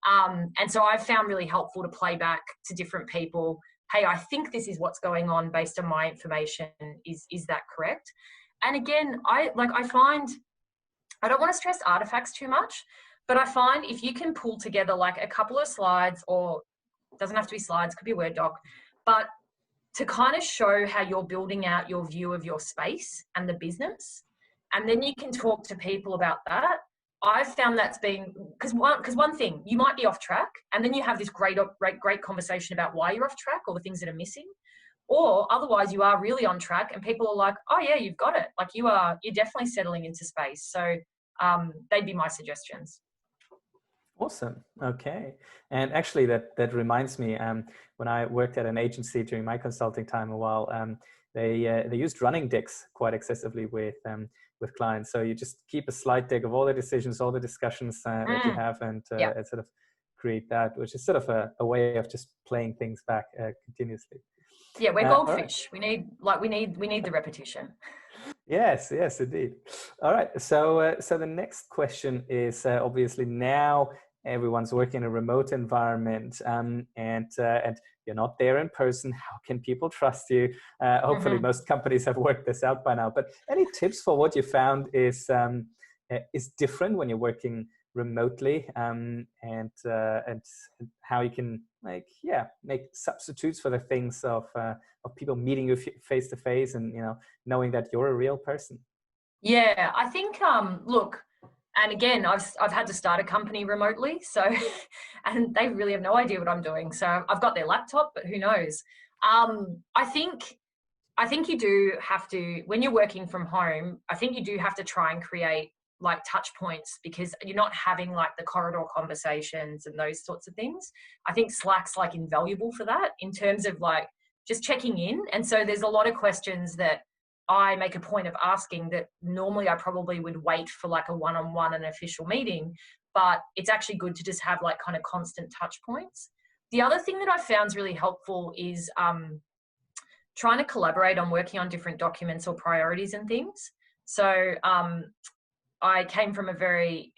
[SPEAKER 5] And so I've found really helpful to play back to different people. Hey, I think this is what's going on based on my information. Is that correct? And again, I find, I don't want to stress artifacts too much, but I find if you can pull together like a couple of slides, or it doesn't have to be slides, could be a Word doc, but to kind of show how you're building out your view of your space and the business. And then you can talk to people about that. I've found that's been, because one thing, you might be off track and then you have this great conversation about why you're off track or the things that are missing. Or otherwise you are really on track and people are like, oh yeah, you've got it. Like you're definitely settling into space. So they'd be my suggestions.
[SPEAKER 3] Awesome. Okay. And actually that reminds me, when I worked at an agency during my consulting time a while, they used running decks quite excessively with clients. So you just keep a slide deck of all the decisions, all the discussions that you have, and sort of create that, which is sort of a way of just playing things back continuously.
[SPEAKER 5] Yeah, we're goldfish. Right. We need the repetition.
[SPEAKER 3] Yes, indeed. All right. So the next question is obviously now everyone's working in a remote environment, and you're not there in person. How can people trust you? Hopefully, most companies have worked this out by now. But any tips for what you found is different when you're working remotely, and how you can make substitutes for the things of people meeting you face to face, and knowing that you're a real person. Yeah,
[SPEAKER 5] I think look, and again, I've had to start a company remotely, so and they really have no idea what I'm doing. So I've got their laptop, but who knows? I think you do have to, when you're working from home, I think you do have to try and create like touch points, because you're not having like the corridor conversations and those sorts of things. I think Slack's like invaluable for that in terms of like just checking in. And so there's a lot of questions that I make a point of asking that normally I probably would wait for like a one-on-one, an official meeting, but it's actually good to just have like kind of constant touch points. The other thing that I found is really helpful is trying to collaborate on working on different documents or priorities and things. So I came from a very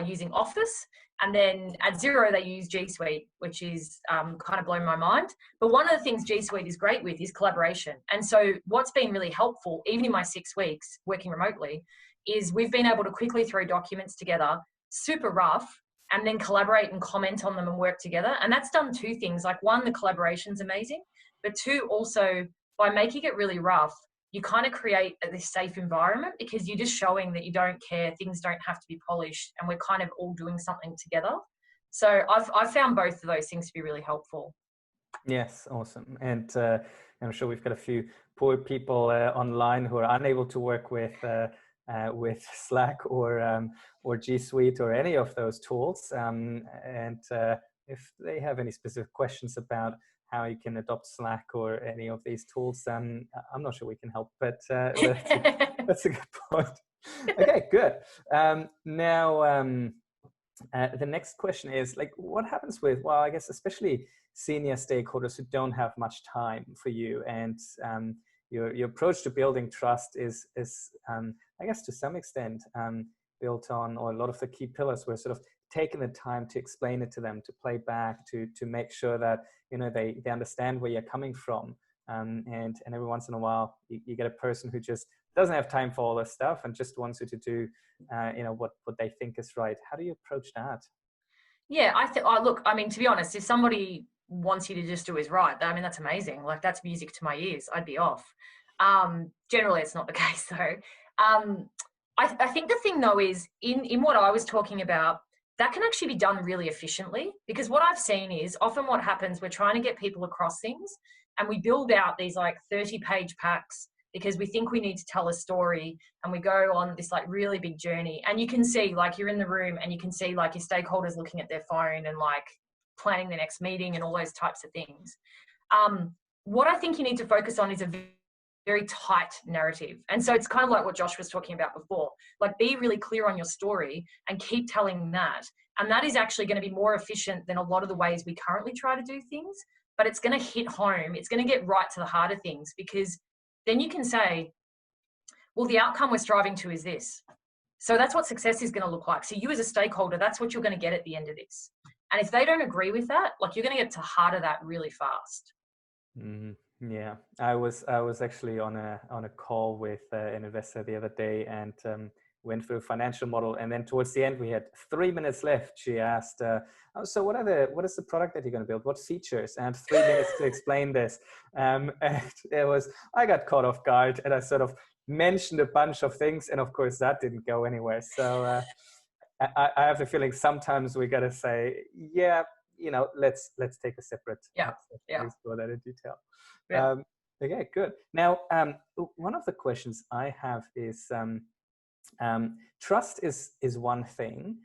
[SPEAKER 5] using Office, and then at Xero they use G Suite, which is kind of blown my mind. But one of the things G Suite is great with is collaboration. And so what's been really helpful, even in my 6 weeks working remotely, is we've been able to quickly throw documents together, super rough, and then collaborate and comment on them and work together. And that's done 2 things. Like 1, the collaboration's amazing, but 2, also by making it really rough, you kind of create this safe environment, because you're just showing that you don't care, things don't have to be polished, and we're kind of all doing something together. So I've found both of those things to be really helpful. Yes,
[SPEAKER 3] awesome. And I'm sure we've got a few poor people online who are unable to work with Slack or G Suite or any of those tools. And if they have any specific questions about how you can adopt Slack or any of these tools, I'm not sure we can help, but that's a good point. Okay, good. Now, the next question is, like, what happens with, well, I guess especially senior stakeholders who don't have much time for you, and your approach to building trust is I guess to some extent built on, or a lot of the key pillars were sort of taking the time to explain it to them, to play back, to make sure that, you know, they understand where you're coming from. And every once in a while, you get a person who just doesn't have time for all this stuff and just wants you to do, you know, what they think is right. How do you approach that?
[SPEAKER 5] Yeah, look, I mean, to be honest, if somebody wants you to just do is right, I mean, that's amazing. Like, that's music to my ears. I'd be off. Generally, it's not the case, though. I think the thing, though, is in what I was talking about, that can actually be done really efficiently, because what I've seen is often what happens, we're trying to get people across things and we build out these like 30-page packs because we think we need to tell a story, and we go on this like really big journey, and you can see, like, you're in the room and you can see like your stakeholders looking at their phone and like planning the next meeting and all those types of things. What I think you need to focus on is a very tight narrative. And so it's kind of like what Josh was talking about before, like, be really clear on your story and keep telling that. And that is actually going to be more efficient than a lot of the ways we currently try to do things, but it's going to hit home. It's going to get right to the heart of things, because then you can say, well, the outcome we're striving to is this. So that's what success is going to look like. So you as a stakeholder, that's what you're going to get at the end of this. And if they don't agree with that, like, you're going to get to the heart of that really fast.
[SPEAKER 3] Mm-hmm. Yeah, I was actually on a call with an investor the other day, and went through a financial model, and then towards the end we had 3 minutes left. She asked, "Oh, so what is the product that you're going to build? What features?" And 3 minutes to explain this. And I got caught off guard, and I sort of mentioned a bunch of things, and of course that didn't go anywhere. So I have the feeling sometimes we got to say, yeah, you know, let's take a separate explore that in detail.
[SPEAKER 5] Yeah.
[SPEAKER 3] Okay, good. Now, one of the questions I have is, trust is one thing,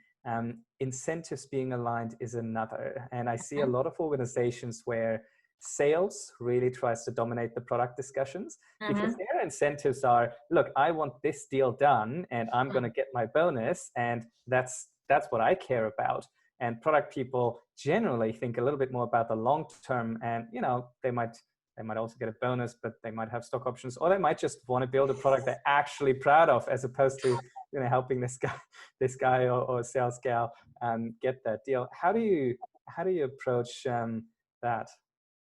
[SPEAKER 3] incentives being aligned is another. And I see a lot of organizations where sales really tries to dominate the product discussions, because their incentives are, look, I want this deal done and I'm going to get my bonus, and that's what I care about. And product people generally think a little bit more about the long term, and, you know, they might also get a bonus, but they might have stock options, or they might just want to build a product they're actually proud of, as opposed to, you know, helping this guy or sales gal get that deal. How do you approach that?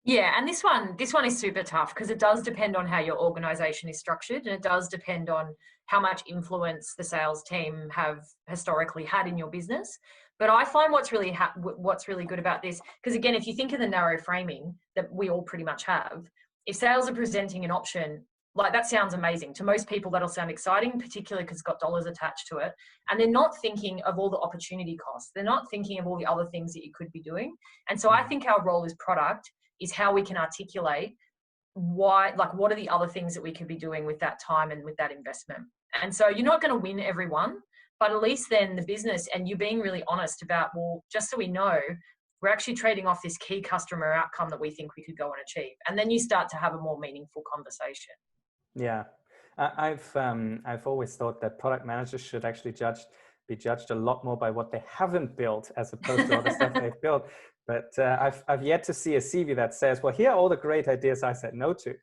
[SPEAKER 5] Yeah, and this one is super tough, because it does depend on how your organization is structured, and it does depend on how much influence the sales team have historically had in your business. But I find what's really good about this, because again, if you think of the narrow framing that we all pretty much have, if sales are presenting an option, like, that sounds amazing. To most people, that'll sound exciting, particularly because it's got dollars attached to it. And they're not thinking of all the opportunity costs. They're not thinking of all the other things that you could be doing. And so I think our role as product is how we can articulate what are the other things that we could be doing with that time and with that investment. And so you're not going to win everyone, but at least then the business, and you're being really honest about, well, just so we know, we're actually trading off this key customer outcome that we think we could go and achieve. And then you start to have a more meaningful conversation.
[SPEAKER 3] Yeah, I've always thought that product managers should actually be judged a lot more by what they haven't built, as opposed to all the stuff they've built. But I've yet to see a CV that says, well, here are all the great ideas I said no to.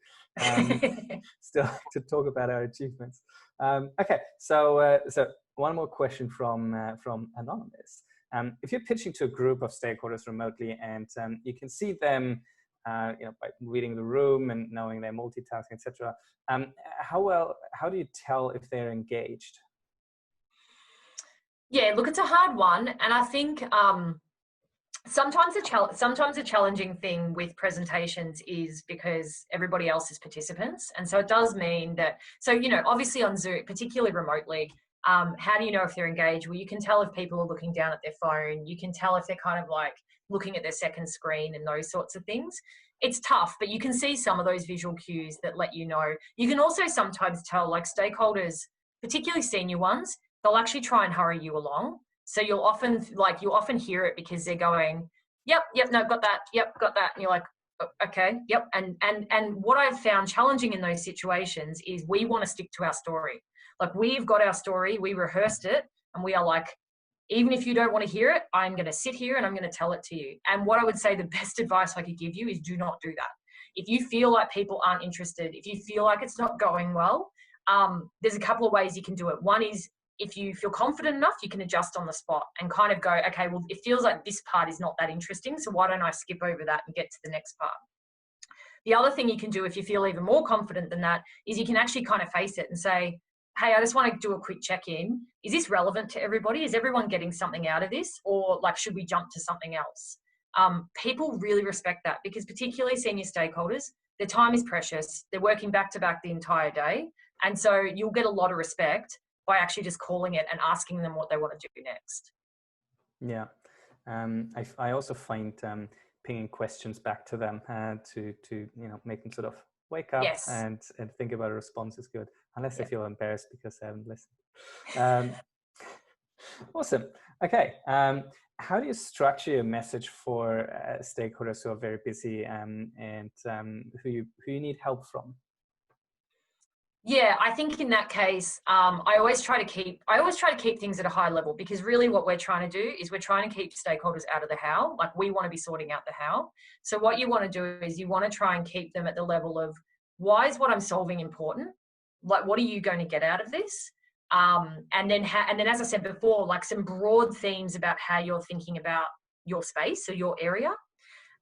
[SPEAKER 3] Still to talk about our achievements. Okay, so one more question from Anonymous. If you're pitching to a group of stakeholders remotely, and you can see them, you know, by reading the room and knowing they're multitasking, etc., how do you tell if they're engaged?
[SPEAKER 5] Yeah, look, it's a hard one, and I think sometimes a challenging thing with presentations is because everybody else is participants, and so it does mean that. So, you know, obviously on Zoom, particularly remotely, how do you know if they're engaged? Well, you can tell if people are looking down at their phone. You can tell if they're kind of like looking at their second screen and those sorts of things. It's tough, but you can see some of those visual cues that let you know. You can also sometimes tell, like, stakeholders, particularly senior ones, they'll actually try and hurry you along. So you'll often hear it because they're going, yep, no, got that, and you're like, okay, yep. And what I've found challenging in those situations is we want to stick to our story. Like, we've got our story, we rehearsed it, and we are like, even if you don't want to hear it, I'm going to sit here and I'm going to tell it to you. And what I would say the best advice I could give you is do not do that. If you feel like people aren't interested, if you feel like it's not going well, there's a couple of ways you can do it. One is, if you feel confident enough, you can adjust on the spot and kind of go, okay, well, it feels like this part is not that interesting, so why don't I skip over that and get to the next part? The other thing you can do, if you feel even more confident than that, is you can actually kind of face it and say, hey, I just want to do a quick check-in. Is this relevant to everybody? Is everyone getting something out of this? Or like, should we jump to something else? People really respect that, because particularly senior stakeholders, their time is precious. They're working back to back the entire day. And so you'll get a lot of respect by actually just calling it and asking them what they want to do next.
[SPEAKER 3] Yeah. I also find pinging questions back to them to make them sort of wake up.
[SPEAKER 5] Yes.
[SPEAKER 3] and think about a response is good, unless they feel embarrassed because they haven't listened. Awesome. Okay. How do you structure your message for stakeholders who are very busy and who you need help from?
[SPEAKER 5] Yeah, I think in that case, I always try to keep things at a high level, because really what we're trying to do is we're trying to keep stakeholders out of the how. Like, we want to be sorting out the how. So what you want to do is you want to try and keep them at the level of, why is what I'm solving important? Like, what are you going to get out of this? And then as I said before, like, some broad themes about how you're thinking about your space or your area.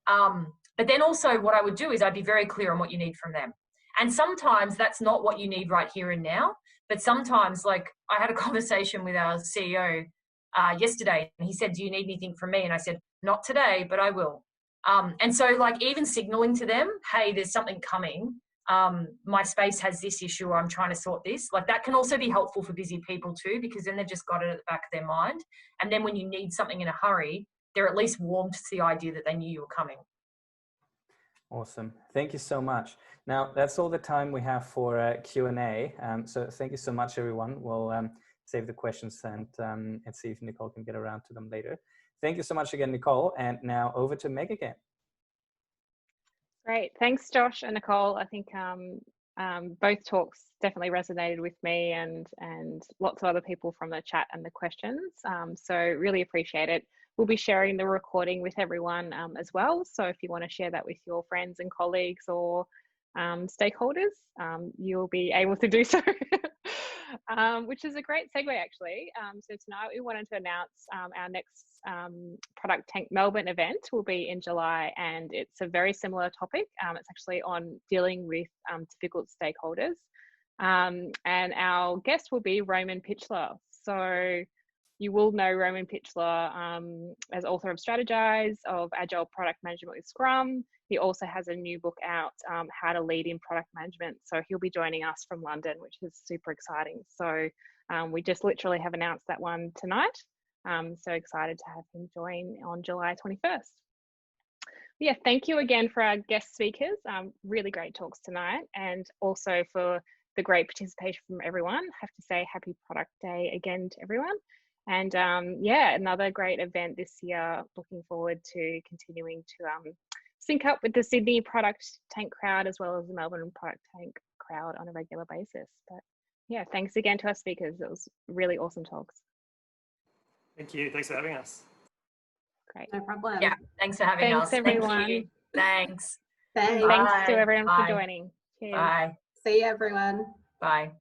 [SPEAKER 5] But then also what I would do is I'd be very clear on what you need from them. And sometimes that's not what you need right here and now. But sometimes, like, I had a conversation with our CEO yesterday, and he said, do you need anything from me? And I said, not today, but I will. And so, like, even signaling to them, hey, there's something coming. My space has this issue, or I'm trying to sort this. Like, that can also be helpful for busy people too, because then they've just got it at the back of their mind. And then when you need something in a hurry, they're at least warmed to the idea that they knew you were coming.
[SPEAKER 3] Awesome. Thank you so much. Now, that's all the time we have for Q&A. So thank you so much, everyone. We'll save the questions and see if Nicole can get around to them later. Thank you so much again, Nicole. And now over to Meg again.
[SPEAKER 1] Great. Thanks, Josh and Nicole. I think both talks definitely resonated with me and lots of other people from the chat and the questions. So really appreciate it. We'll be sharing the recording with everyone as well. So if you want to share that with your friends and colleagues or stakeholders, you'll be able to do so, which is a great segue actually. So tonight we wanted to announce our next ProductTank Melbourne event will be in July, and it's a very similar topic. It's actually on dealing with difficult stakeholders, and our guest will be Roman Pitchler. So you will know Roman Pitchler as author of Strategize, of Agile Product Management with Scrum. He also has a new book out, How to Lead in Product Management. So he'll be joining us from London, which is super exciting. So we just literally have announced that one tonight. So excited to have him join on July 21st. Yeah, thank you again for our guest speakers. Really great talks tonight, and also for the great participation from everyone. I have to say happy Product Day again to everyone. And yeah, another great event this year. Looking forward to continuing to sync up with the Sydney ProductTank crowd as well as the Melbourne ProductTank crowd on a regular basis. But yeah, thanks again to our speakers. It was really awesome talks.
[SPEAKER 4] Thank you. Thanks for having us.
[SPEAKER 2] Great. No problem.
[SPEAKER 5] Yeah, thanks for having us.
[SPEAKER 1] Thanks, everyone.
[SPEAKER 5] Thank you. Thanks.
[SPEAKER 2] Thanks.
[SPEAKER 1] Thanks to everyone
[SPEAKER 5] Bye.
[SPEAKER 1] for joining. Cheers.
[SPEAKER 5] Bye.
[SPEAKER 2] See you, everyone.
[SPEAKER 5] Bye.